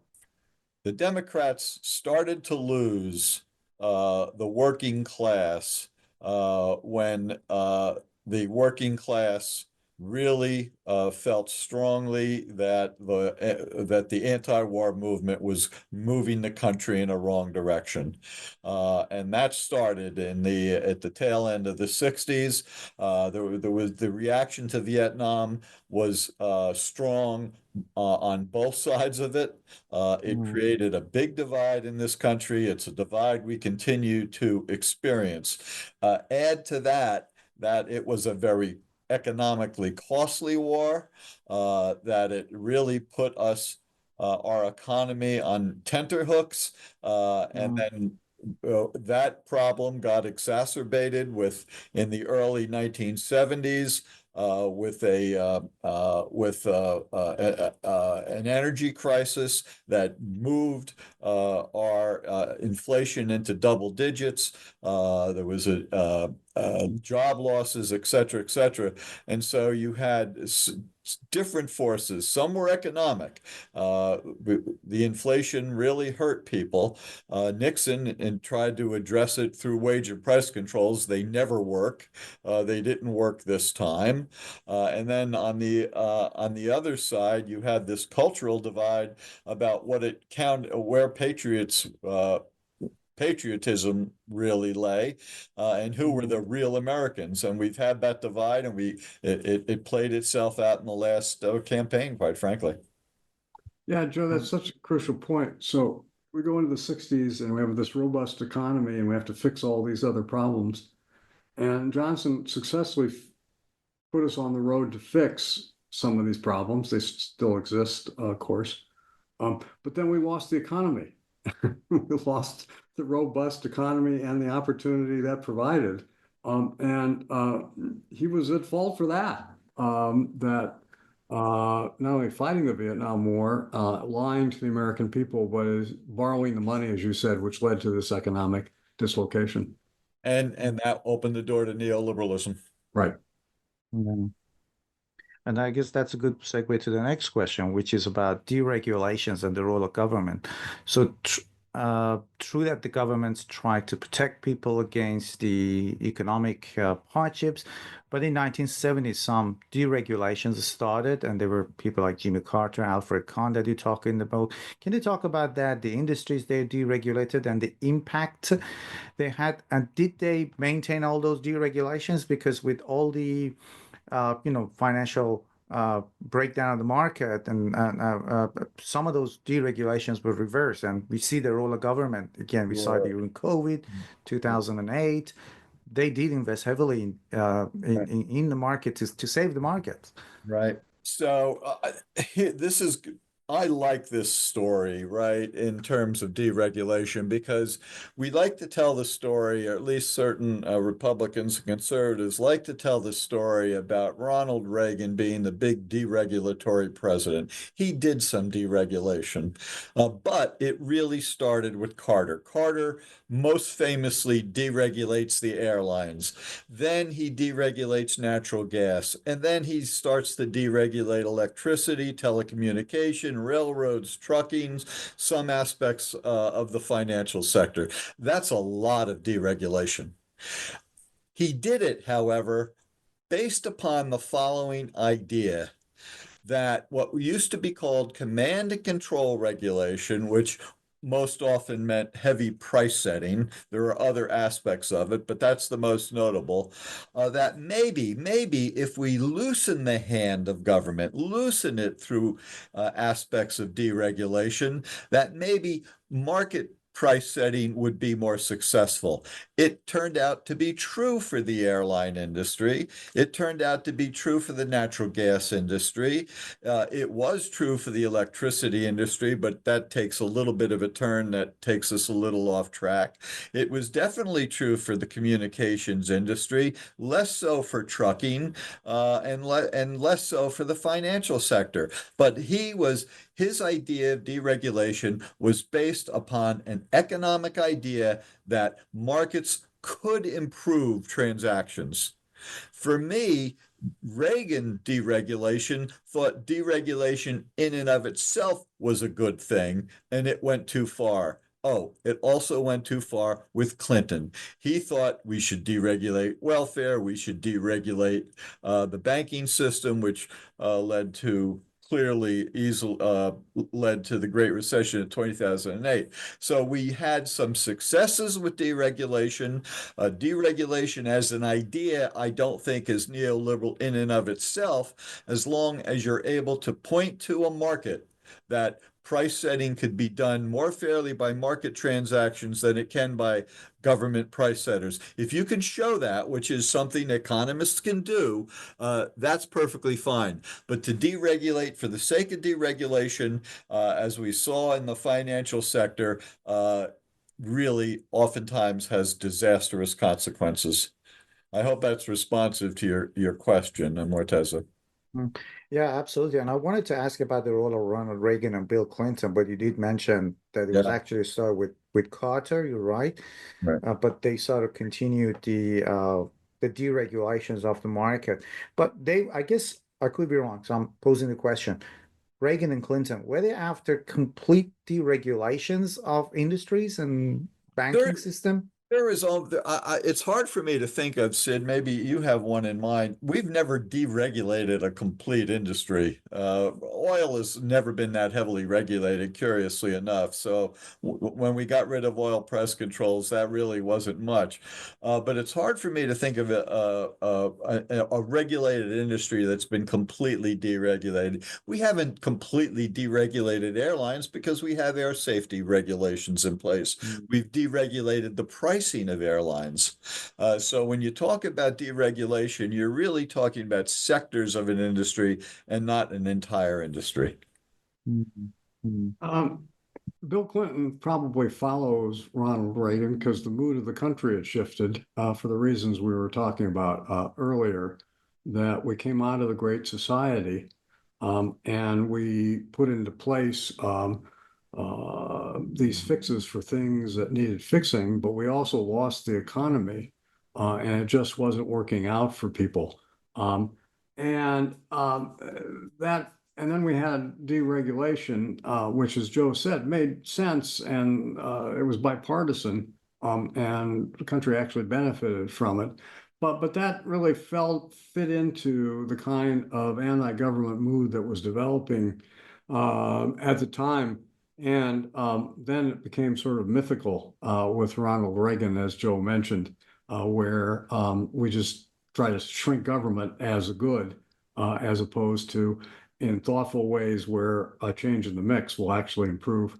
[SPEAKER 4] the Democrats started to lose the working class when the working class really felt strongly that the anti-war movement was moving the country in a wrong direction, and that started at the tail end of the 60s. There was the reaction to Vietnam was strong on both sides of it. It created a big divide in this country. It's a divide we continue to experience. Add to that it was a very economically costly war, that it really put our economy on tenterhooks, and then that problem got exacerbated in the early 1970s with an energy crisis that moved our inflation into double digits. There was job losses, et cetera, and so you had different forces. Some were economic. The inflation really hurt people. Nixon tried to address it through wage and price controls. They never work. They didn't work this time. And then on the other side, you had this cultural divide about where patriotism really lay, and who were the real Americans. And we've had that divide, and it played itself out in the last campaign, quite frankly.
[SPEAKER 3] Yeah, Joe, that's such a crucial point. So we go into the 60s and we have this robust economy and we have to fix all these other problems. And Johnson successfully put us on the road to fix some of these problems. They still exist, of course. But then we lost the economy. We lost the robust economy and the opportunity that provided. And he was at fault for that. Not only fighting the Vietnam War, lying to the American people, but is borrowing the money, as you said, which led to this economic dislocation.
[SPEAKER 4] And that opened the door to neoliberalism.
[SPEAKER 3] Right.
[SPEAKER 2] Yeah. And I guess that's a good segue to the next question, which is about deregulations and the role of government. So, true that the governments try to protect people against the economic hardships, but in 1970, some deregulations started, and there were people like Jimmy Carter, Alfred Kahn that you talk in the book. Can you talk about that, the industries they deregulated and the impact they had, and did they maintain all those deregulations? Because with all the financial breakdown of the market, and some of those deregulations were reversed, and we see the role of government again. We saw it during COVID, 2008. They did invest heavily in the market to save the market.
[SPEAKER 4] Right. So I like this story, right, in terms of deregulation, because we like to tell the story, or at least certain Republicans and conservatives like to tell the story about Ronald Reagan being the big deregulatory president. He did some deregulation, but it really started with Carter. Carter most famously deregulates the airlines. Then he deregulates natural gas, and then he starts to deregulate electricity, telecommunication, railroads, trucking, some aspects of the financial sector. That's a lot of deregulation. He did it, however, based upon the following idea, that what used to be called command and control regulation, which most often meant heavy price setting. There are other aspects of it, but that's the most notable. That maybe if we loosen the hand of government, loosen it through aspects of deregulation, that maybe market price setting would be more successful. It turned out to be true for the airline industry. It turned out to be true for the natural gas industry. It was true for the electricity industry, but that takes a little bit of a turn that takes us a little off track. It was definitely true for the communications industry, less so for trucking, and less so for the financial sector. But his idea of deregulation was based upon an economic idea that markets could improve transactions. For me, Reagan deregulation thought deregulation in and of itself was a good thing, and it went too far. Oh, it also went too far with Clinton. He thought we should deregulate welfare, we should deregulate the banking system, which led to the Great Recession of 2008. So we had some successes with deregulation. Deregulation as an idea, I don't think is neoliberal in and of itself, as long as you're able to point to a market that price setting could be done more fairly by market transactions than it can by government price setters. If you can show that, which is something economists can do, that's perfectly fine. But to deregulate for the sake of deregulation, as we saw in the financial sector, really oftentimes has disastrous consequences. I hope that's responsive to your question, Morteza.
[SPEAKER 2] Yeah, absolutely. And I wanted to ask about the role of Ronald Reagan and Bill Clinton, but you did mention that it was actually started with Carter. You're right, but they sort of continued the deregulations of the market. But I guess I could be wrong, so I'm posing the question. Reagan and Clinton, were they after complete deregulations of industries and banking system?
[SPEAKER 4] There is it's hard for me to think of, Sid. Maybe you have one in mind. We've never deregulated a complete industry. Oil has never been that heavily regulated, curiously enough. So when we got rid of oil press controls, that really wasn't much. But it's hard for me to think of a regulated industry that's been completely deregulated. We haven't completely deregulated airlines because we have air safety regulations in place. We've deregulated the price pricing of airlines. So when you talk about deregulation, you're really talking about sectors of an industry and not an entire industry.
[SPEAKER 3] Bill Clinton probably follows Ronald Reagan because the mood of the country had shifted for the reasons we were talking about earlier, that we came out of the Great Society and we put into place these fixes for things that needed fixing, but we also lost the economy and it just wasn't working out for people. And then we had deregulation, which, as Joe said, made sense, and it was bipartisan, and the country actually benefited from it. But that really fit into the kind of anti-government mood that was developing at the time. And then it became sort of mythical with Ronald Reagan, as Joe mentioned, where we just try to shrink government as a good, as opposed to in thoughtful ways where a change in the mix will actually improve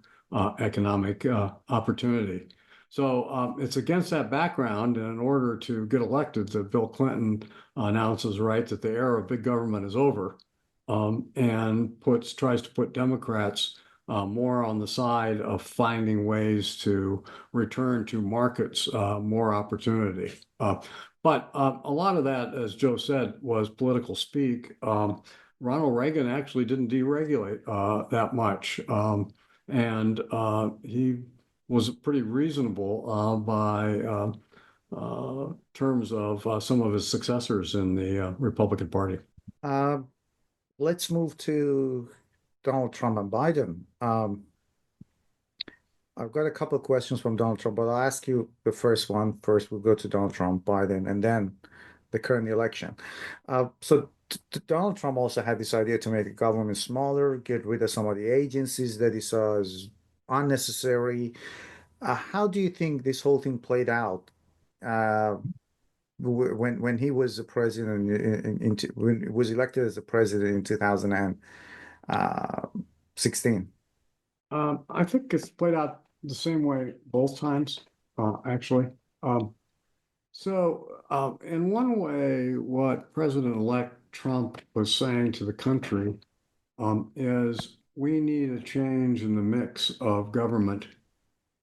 [SPEAKER 3] economic opportunity. So it's against that background, and in order to get elected, that Bill Clinton announces, right, that the era of big government is over, and tries to put Democrats more on the side of finding ways to return to markets more opportunity. But a lot of that, as Joe said, was political speak. Ronald Reagan actually didn't deregulate that much, and he was pretty reasonable by terms of some of his successors in the Republican Party.
[SPEAKER 2] Let's move to Donald Trump and Biden. I've got a couple of questions from Donald Trump, but I'll ask you the first one first. We'll go to Donald Trump, Biden, and then the current election. So Donald Trump also had this idea to make the government smaller, get rid of some of the agencies that he saw as unnecessary. How do you think this whole thing played out when he was the president when he was elected as the president in 2016?
[SPEAKER 3] I think it's played out the same way both times, actually. So in one way, what President-elect Trump was saying to the country is we need a change in the mix of government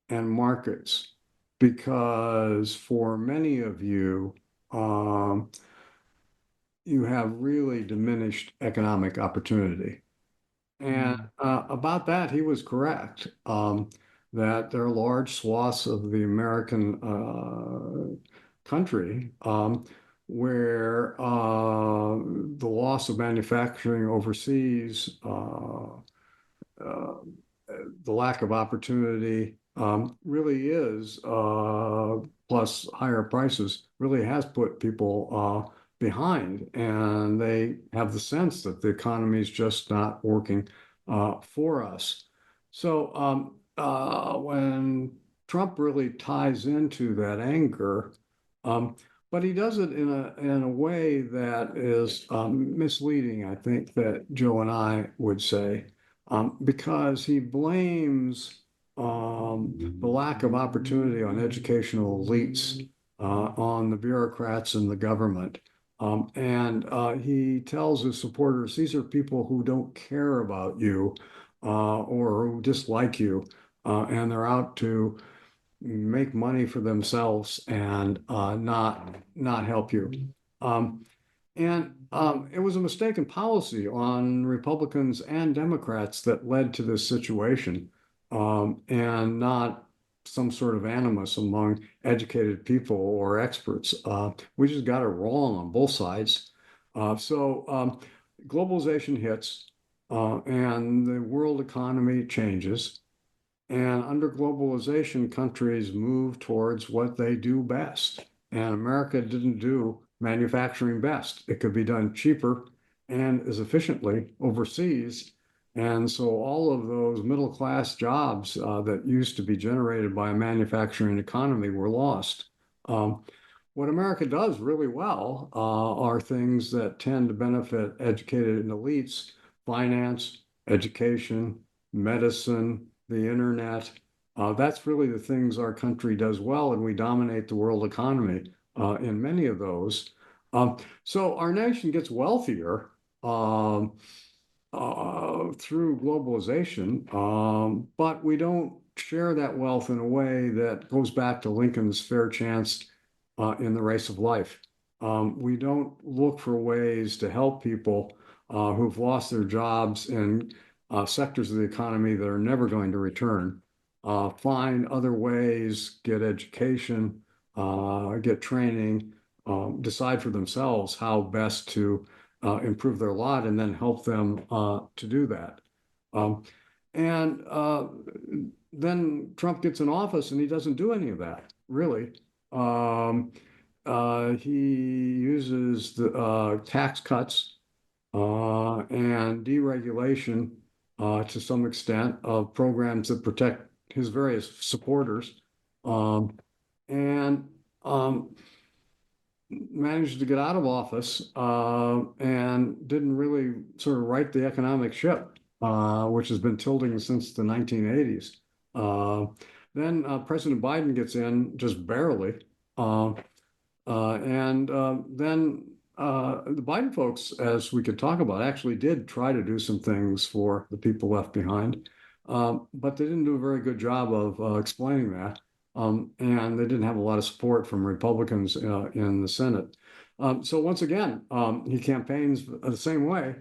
[SPEAKER 3] and markets, because for many of you, you have really diminished economic opportunity. And about that, he was correct, that there are large swaths of the American country where the loss of manufacturing overseas, the lack of opportunity really is, plus higher prices, really has put people behind, and they have the sense that the economy is just not working for us. So when Trump really ties into that anger, but he does it in a way that is misleading, I think, that Joe and I would say, because he blames the lack of opportunity on educational elites, on the bureaucrats in the government. And he tells his supporters, these are people who don't care about you or who dislike you, and they're out to make money for themselves and not help you. And it was a mistaken policy on Republicans and Democrats that led to this situation, and not some sort of animus among educated people or experts. We just got it wrong on both sides. So globalization hits, and the world economy changes. And under globalization, countries move towards what they do best. And America didn't do manufacturing best. It could be done cheaper and as efficiently overseas. And so all of those middle-class jobs that used to be generated by a manufacturing economy were lost. What America does really well are things that tend to benefit educated elites: finance, education, medicine, the internet, That's really the things our country does well, and we dominate the world economy in many of those. So our nation gets wealthier through globalization, but we don't share that wealth in a way that goes back to Lincoln's fair chance in the race of life. We don't look for ways to help people who've lost their jobs in sectors of the economy that are never going to return. Find other ways, get education, get training, decide for themselves how best to improve their lot, and then help them to do that. Um, and then Trump gets in office and he doesn't do any of that, really. He uses the tax cuts and deregulation to some extent of programs that protect his various supporters, and managed to get out of office and didn't really sort of right the economic ship, which has been tilting since the 1980s. Then President Biden gets in just barely. And then the Biden folks, as we could talk about, actually did try to do some things for the people left behind, but they didn't do a very good job of explaining that. And they didn't have a lot of support from Republicans in the Senate. So once again, he campaigns the same way,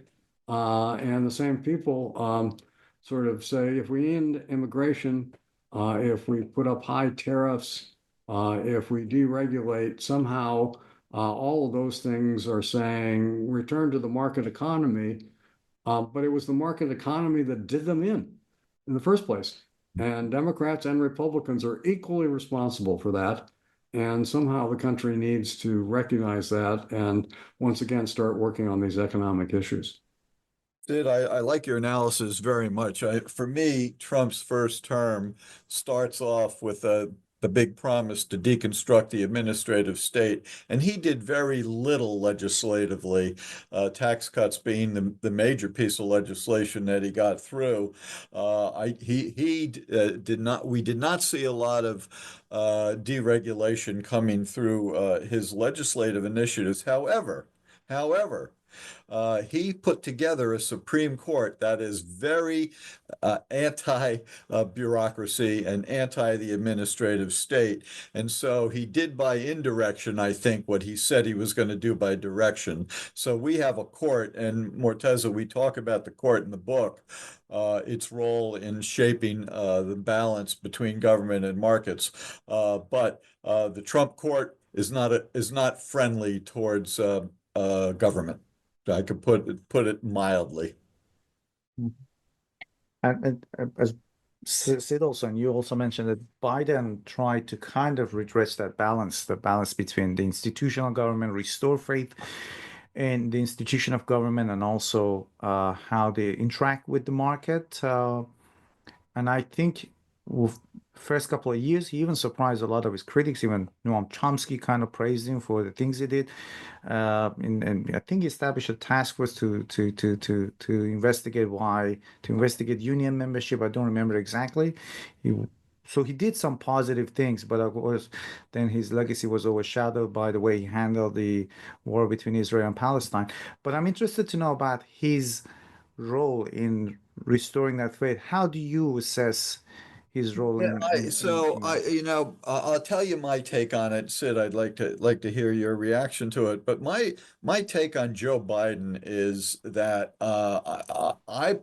[SPEAKER 3] and the same people sort of say, if we end immigration, if we put up high tariffs, if we deregulate, somehow all of those things are saying return to the market economy. But it was the market economy that did them in the first place. And Democrats and Republicans are equally responsible for that. And somehow the country needs to recognize that and once again start working on these economic issues.
[SPEAKER 4] Sid, I like your analysis very much. For me, Trump's first term starts off with the big promise to deconstruct the administrative state, and he did very little legislatively, tax cuts being the major piece of legislation that he got through. We did not see a lot of deregulation coming through his legislative initiatives. However, he put together a Supreme Court that is very anti-bureaucracy and anti the administrative state. And so he did by indirection, I think, what he said he was going to do by direction. So we have a court, and Morteza, we talk about the court in the book, its role in shaping the balance between government and markets. But the Trump court is not friendly towards government. I could put it mildly.
[SPEAKER 2] And as Sid also, and you also mentioned that Biden tried to kind of redress that balance, the balance between the institutional government, restore faith in the institution of government, and also how they interact with the market. And I think with first couple of years, he even surprised a lot of his critics. Even Noam Chomsky kind of praised him for the things he did. And I think he established a task force to investigate union membership. I don't remember exactly. So he did some positive things, but of course, then his legacy was overshadowed by the way he handled the war between Israel and Palestine. But I'm interested to know about his role in restoring that faith. How do you assess his role
[SPEAKER 4] Yeah,
[SPEAKER 2] in
[SPEAKER 4] I'll tell you my take on it, Sid. I'd like to hear your reaction to it. But my take on Joe Biden is that I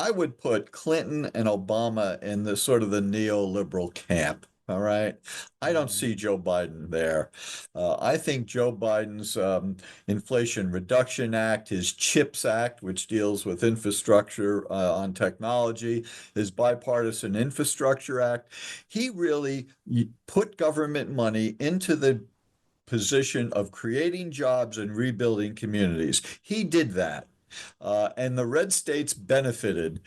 [SPEAKER 4] would put Clinton and Obama in the sort of the neoliberal camp. All right. I don't see Joe Biden there. I think Joe Biden's Inflation Reduction Act, his CHIPS Act, which deals with infrastructure on technology, his Bipartisan Infrastructure Act, he really put government money into the position of creating jobs and rebuilding communities. He did that. And the red states benefited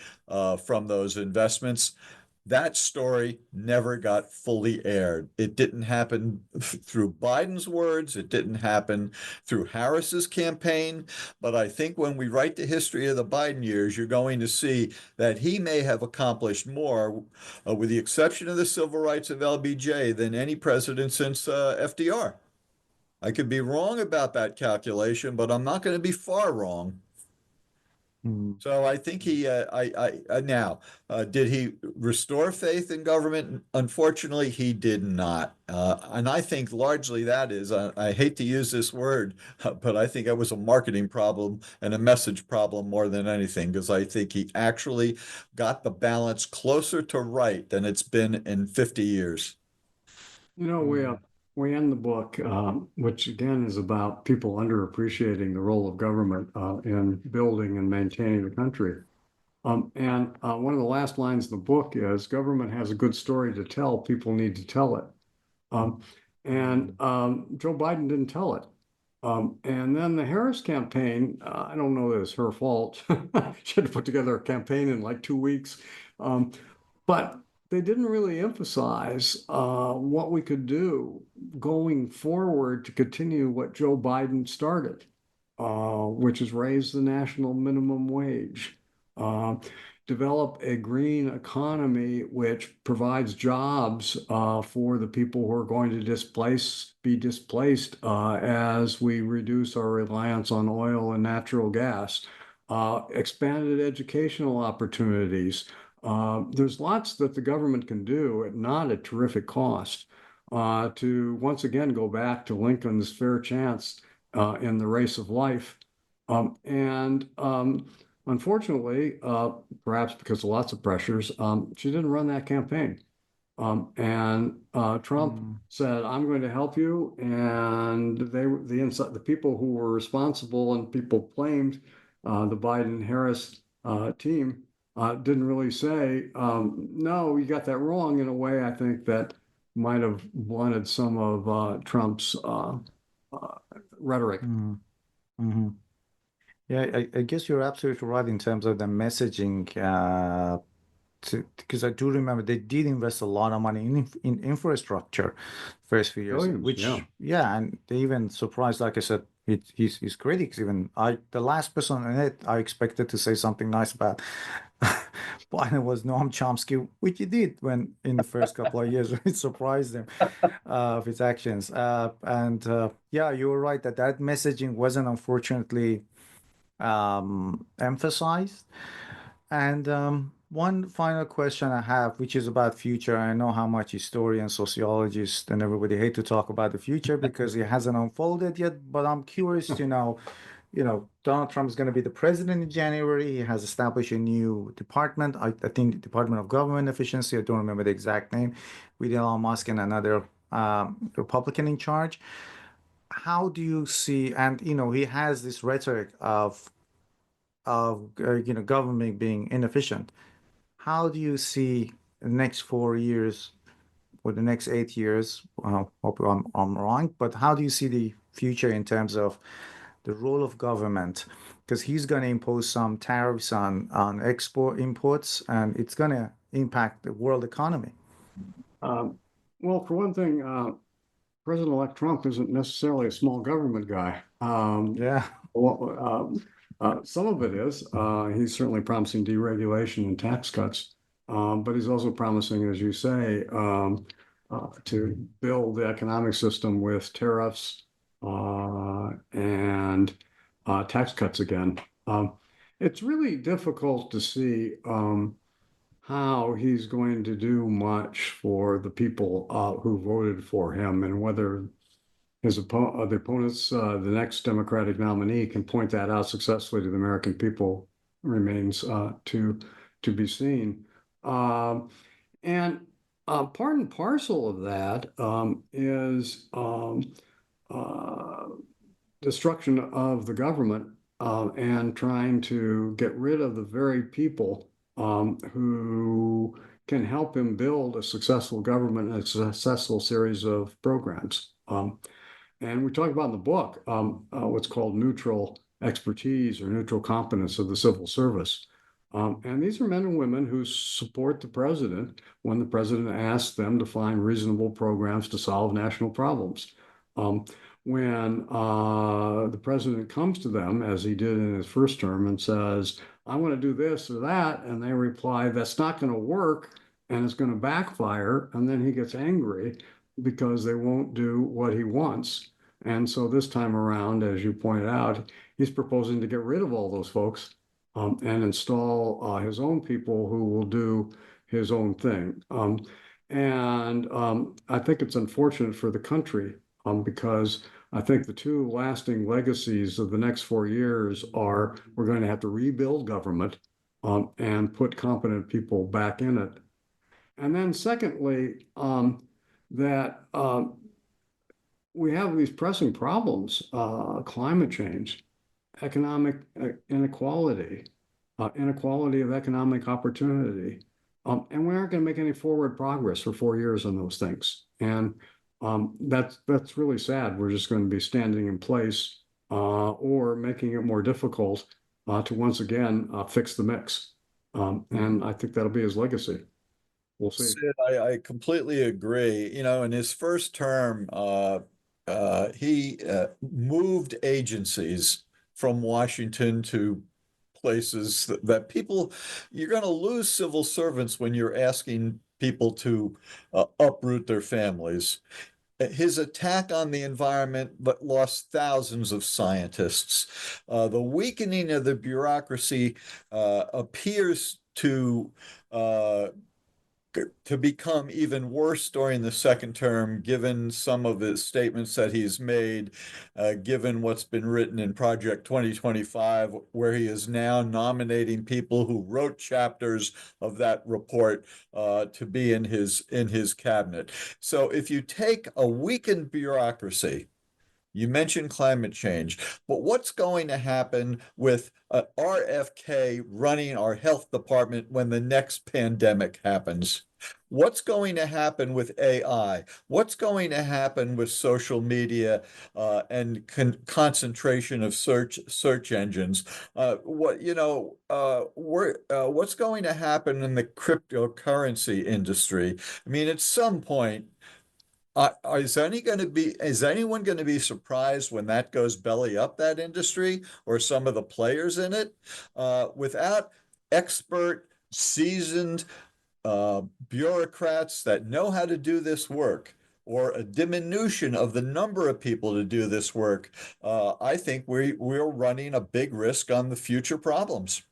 [SPEAKER 4] from those investments. that story never got fully aired. It didn't happen through Biden's words. It didn't happen through Harris's campaign. But I think when we write the history of the Biden years, you're going to see that he may have accomplished more, with the exception of the civil rights of LBJ, than any president since FDR. I could be wrong about that calculation, but I'm not going to be far wrong. So I think he, now, did he restore faith in government? Unfortunately, he did not. And I think largely that is, I hate to use this word, but I think it was a marketing problem and a message problem more than anything, because I think he actually got the balance closer to right than it's been in 50 years.
[SPEAKER 3] You know, we end the book, which again is about people underappreciating the role of government in building and maintaining the country. And one of the last lines in the book is, government has a good story to tell, people need to tell it. And Joe Biden didn't tell it. And then the Harris campaign, I don't know that it's her fault. She had to put together a campaign in like 2 weeks. But they didn't really emphasize what we could do going forward to continue what Joe Biden started, which is raise the national minimum wage, develop a green economy which provides jobs for the people who are going to be displaced as we reduce our reliance on oil and natural gas, expanded educational opportunities. There's lots that the government can do at not a terrific cost to once again go back to Lincoln's fair chance in the race of life. Unfortunately, perhaps because of lots of pressures, she didn't run that campaign. Trump said, "I'm going to help you," and the people who were responsible and people blamed the Biden-Harris team didn't really say, no, you got that wrong, in a way I think that might have blunted some of Trump's rhetoric.
[SPEAKER 2] Yeah, I guess you're absolutely right in terms of the messaging, because I do remember they did invest a lot of money in infrastructure first few years,
[SPEAKER 3] Billions,
[SPEAKER 2] yeah, and they even surprised, like I said, his critics. Even the last person in it, I expected to say something nice about Biden was Noam Chomsky, which he did when in the first couple of years. It surprised him of his actions. Yeah, you were right that messaging wasn't unfortunately emphasized. And one final question I have, which is about future. I know how much historians, sociologists, and everybody hate to talk about the future because it hasn't unfolded yet. But I'm curious to know, Donald Trump is going to be the president in January. He has established a new department. I think Department of Government Efficiency. I don't remember the exact name, with Elon Musk and another Republican in charge. How do you see? And he has this rhetoric of government being inefficient. How do you see the next 4 years or the next 8 years? Hope I'm wrong, but how do you see the future in terms of the role of government? Because he's going to impose some tariffs on imports, and it's going to impact the world economy.
[SPEAKER 3] Well, for one thing, President-elect Trump isn't necessarily a small government guy.
[SPEAKER 2] Yeah.
[SPEAKER 3] Some of it is. He's certainly promising deregulation and tax cuts, but he's also promising, as you say, to build the economic system with tariffs and tax cuts again. It's really difficult to see how he's going to do much for the people who voted for him, and whether the opponents, the next Democratic nominee, can point that out successfully to the American people remains to be seen. And part and parcel of that is destruction of the government and trying to get rid of the very people who can help him build a successful government and a successful series of programs. And we talk about in the book what's called neutral expertise or neutral competence of the civil service. And these are men and women who support the president when the president asks them to find reasonable programs to solve national problems. When the president comes to them, as he did in his first term, and says, I want to do this or that, and they reply, that's not going to work and it's going to backfire, and then he gets angry because they won't do what he wants. And so this time around, as you pointed out, he's proposing to get rid of all those folks and install his own people who will do his own thing. I think it's unfortunate for the country because I think the two lasting legacies of the next 4 years are we're going to have to rebuild government and put competent people back in it. And then secondly, that we have these pressing problems, climate change, economic inequality, inequality of economic opportunity. And we aren't going to make any forward progress for 4 years on those things. And that's really sad. We're just going to be standing in place or making it more difficult to once again fix the mix. And I think that'll be his legacy. We'll see.
[SPEAKER 4] Sid, I completely agree. You know, in his first term, he moved agencies from Washington to places that people, you're going to lose civil servants when you're asking people to uproot their families. His attack on the environment but lost thousands of scientists. The weakening of the bureaucracy appears to become even worse during the second term, given some of the statements that he's made, given what's been written in Project 2025, where he is now nominating people who wrote chapters of that report to be in his cabinet. So if you take a weakened bureaucracy, you mentioned climate change, but what's going to happen with RFK running our health department when the next pandemic happens? What's going to happen with AI? What's going to happen with social media and concentration of search engines? What's going to happen in the cryptocurrency industry? I mean, at some point, is anyone going to be surprised when that goes belly up, that industry or some of the players in it? Without expert, seasoned bureaucrats that know how to do this work, or a diminution of the number of people to do this work, I think we're running a big risk on the future problems.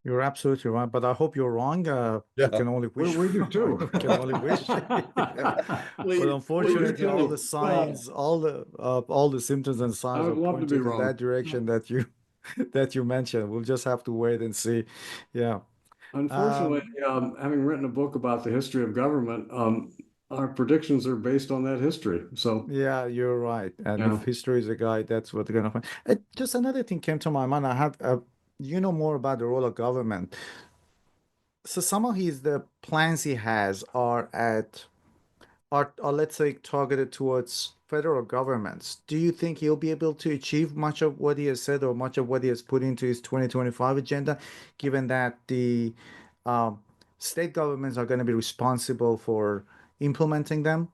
[SPEAKER 2] You're absolutely right, but I hope you're wrong.
[SPEAKER 4] Yeah.
[SPEAKER 2] We can only wish.
[SPEAKER 3] We do too.
[SPEAKER 2] Can only wish. But unfortunately, all the signs, all the symptoms and signs
[SPEAKER 3] I
[SPEAKER 2] are
[SPEAKER 3] would love to be
[SPEAKER 2] pointing in
[SPEAKER 3] wrong.
[SPEAKER 2] that direction that you mentioned. We'll just have to wait and see. Yeah.
[SPEAKER 3] Unfortunately, having written a book about the history of government, our predictions are based on that history. So
[SPEAKER 2] Yeah, you're right. And
[SPEAKER 3] Yeah.
[SPEAKER 2] if history is a guide, that's what they're gonna find. Just another thing came to my mind. I had, you know more about the role of government. So some of the plans he has are let's say targeted towards federal governments. Do you think he'll be able to achieve much of what he has said or much of what he has put into his 2025 agenda, given that the um, state governments are going to be responsible for implementing them?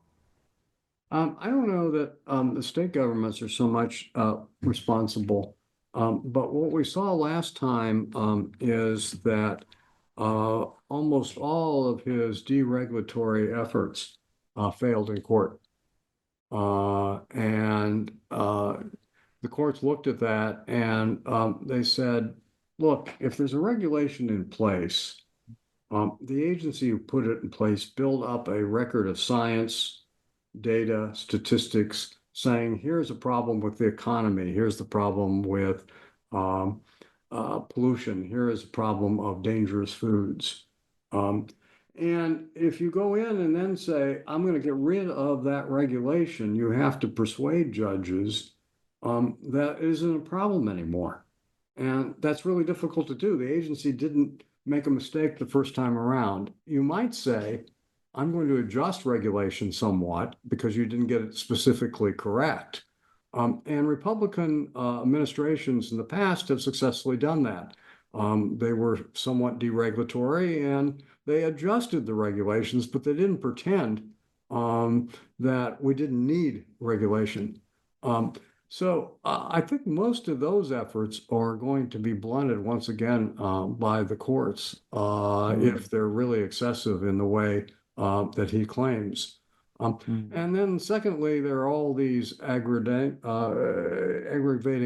[SPEAKER 3] I don't know that the state governments are so much responsible. But what we saw last time is that almost all of his deregulatory efforts failed in court. And the courts looked at that and they said, look, if there's a regulation in place, the agency who put it in place built up a record of science, data, statistics, saying here's a problem with the economy, here's the problem with pollution, here is a problem of dangerous foods. And if you go in and then say, I'm going to get rid of that regulation, you have to persuade judges that isn't a problem anymore. And that's really difficult to do. The agency didn't make a mistake the first time around. You might say, I'm going to adjust regulation somewhat because you didn't get it specifically correct. And Republican administrations in the past have successfully done that. They were somewhat deregulatory, and they adjusted the regulations, but they didn't pretend that we didn't need regulation. So I think most of those efforts are going to be blunted once again by the courts if they're really excessive in the way that he claims. And then secondly, there are all these aggravating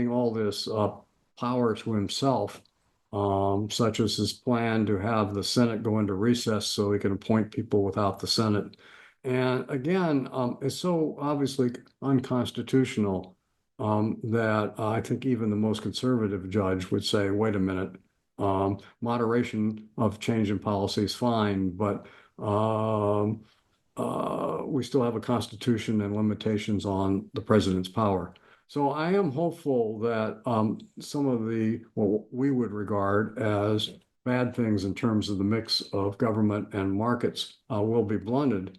[SPEAKER 3] all this power to himself, such as his plan to have the Senate go into recess so he can appoint people without the Senate. And again, it's so obviously unconstitutional that I think even the most conservative judge would say, wait a minute, moderation of change in policy is fine, but we still have a constitution and limitations on the president's power. So I am hopeful that some of what we would regard as bad things in terms of the mix of government and markets will be blunted.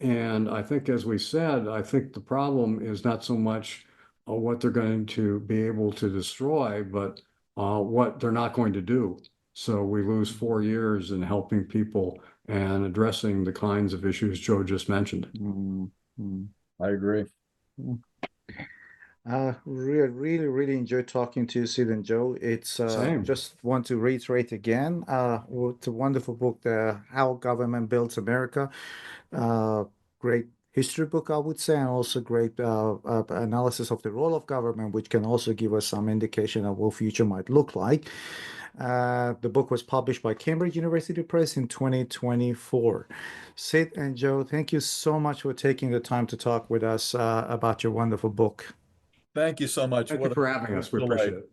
[SPEAKER 3] And I think, as we said, I think the problem is not so much what they're going to be able to destroy, but what they're not going to do. So we lose 4 years in helping people and addressing the kinds of issues Joe just mentioned.
[SPEAKER 4] I agree.
[SPEAKER 2] Really enjoyed talking to you, Sid and Joe. It's
[SPEAKER 3] Same.
[SPEAKER 2] just want to reiterate again, it's a wonderful book, How Government Builds America. Great history book, I would say, and also great analysis of the role of government, which can also give us some indication of what future might look like. The book was published by Cambridge University Press in 2024. Sid and Joe, thank you so much for taking the time to talk with us about your wonderful book.
[SPEAKER 4] Thank you so much.
[SPEAKER 3] Thank you for having us. We appreciate it.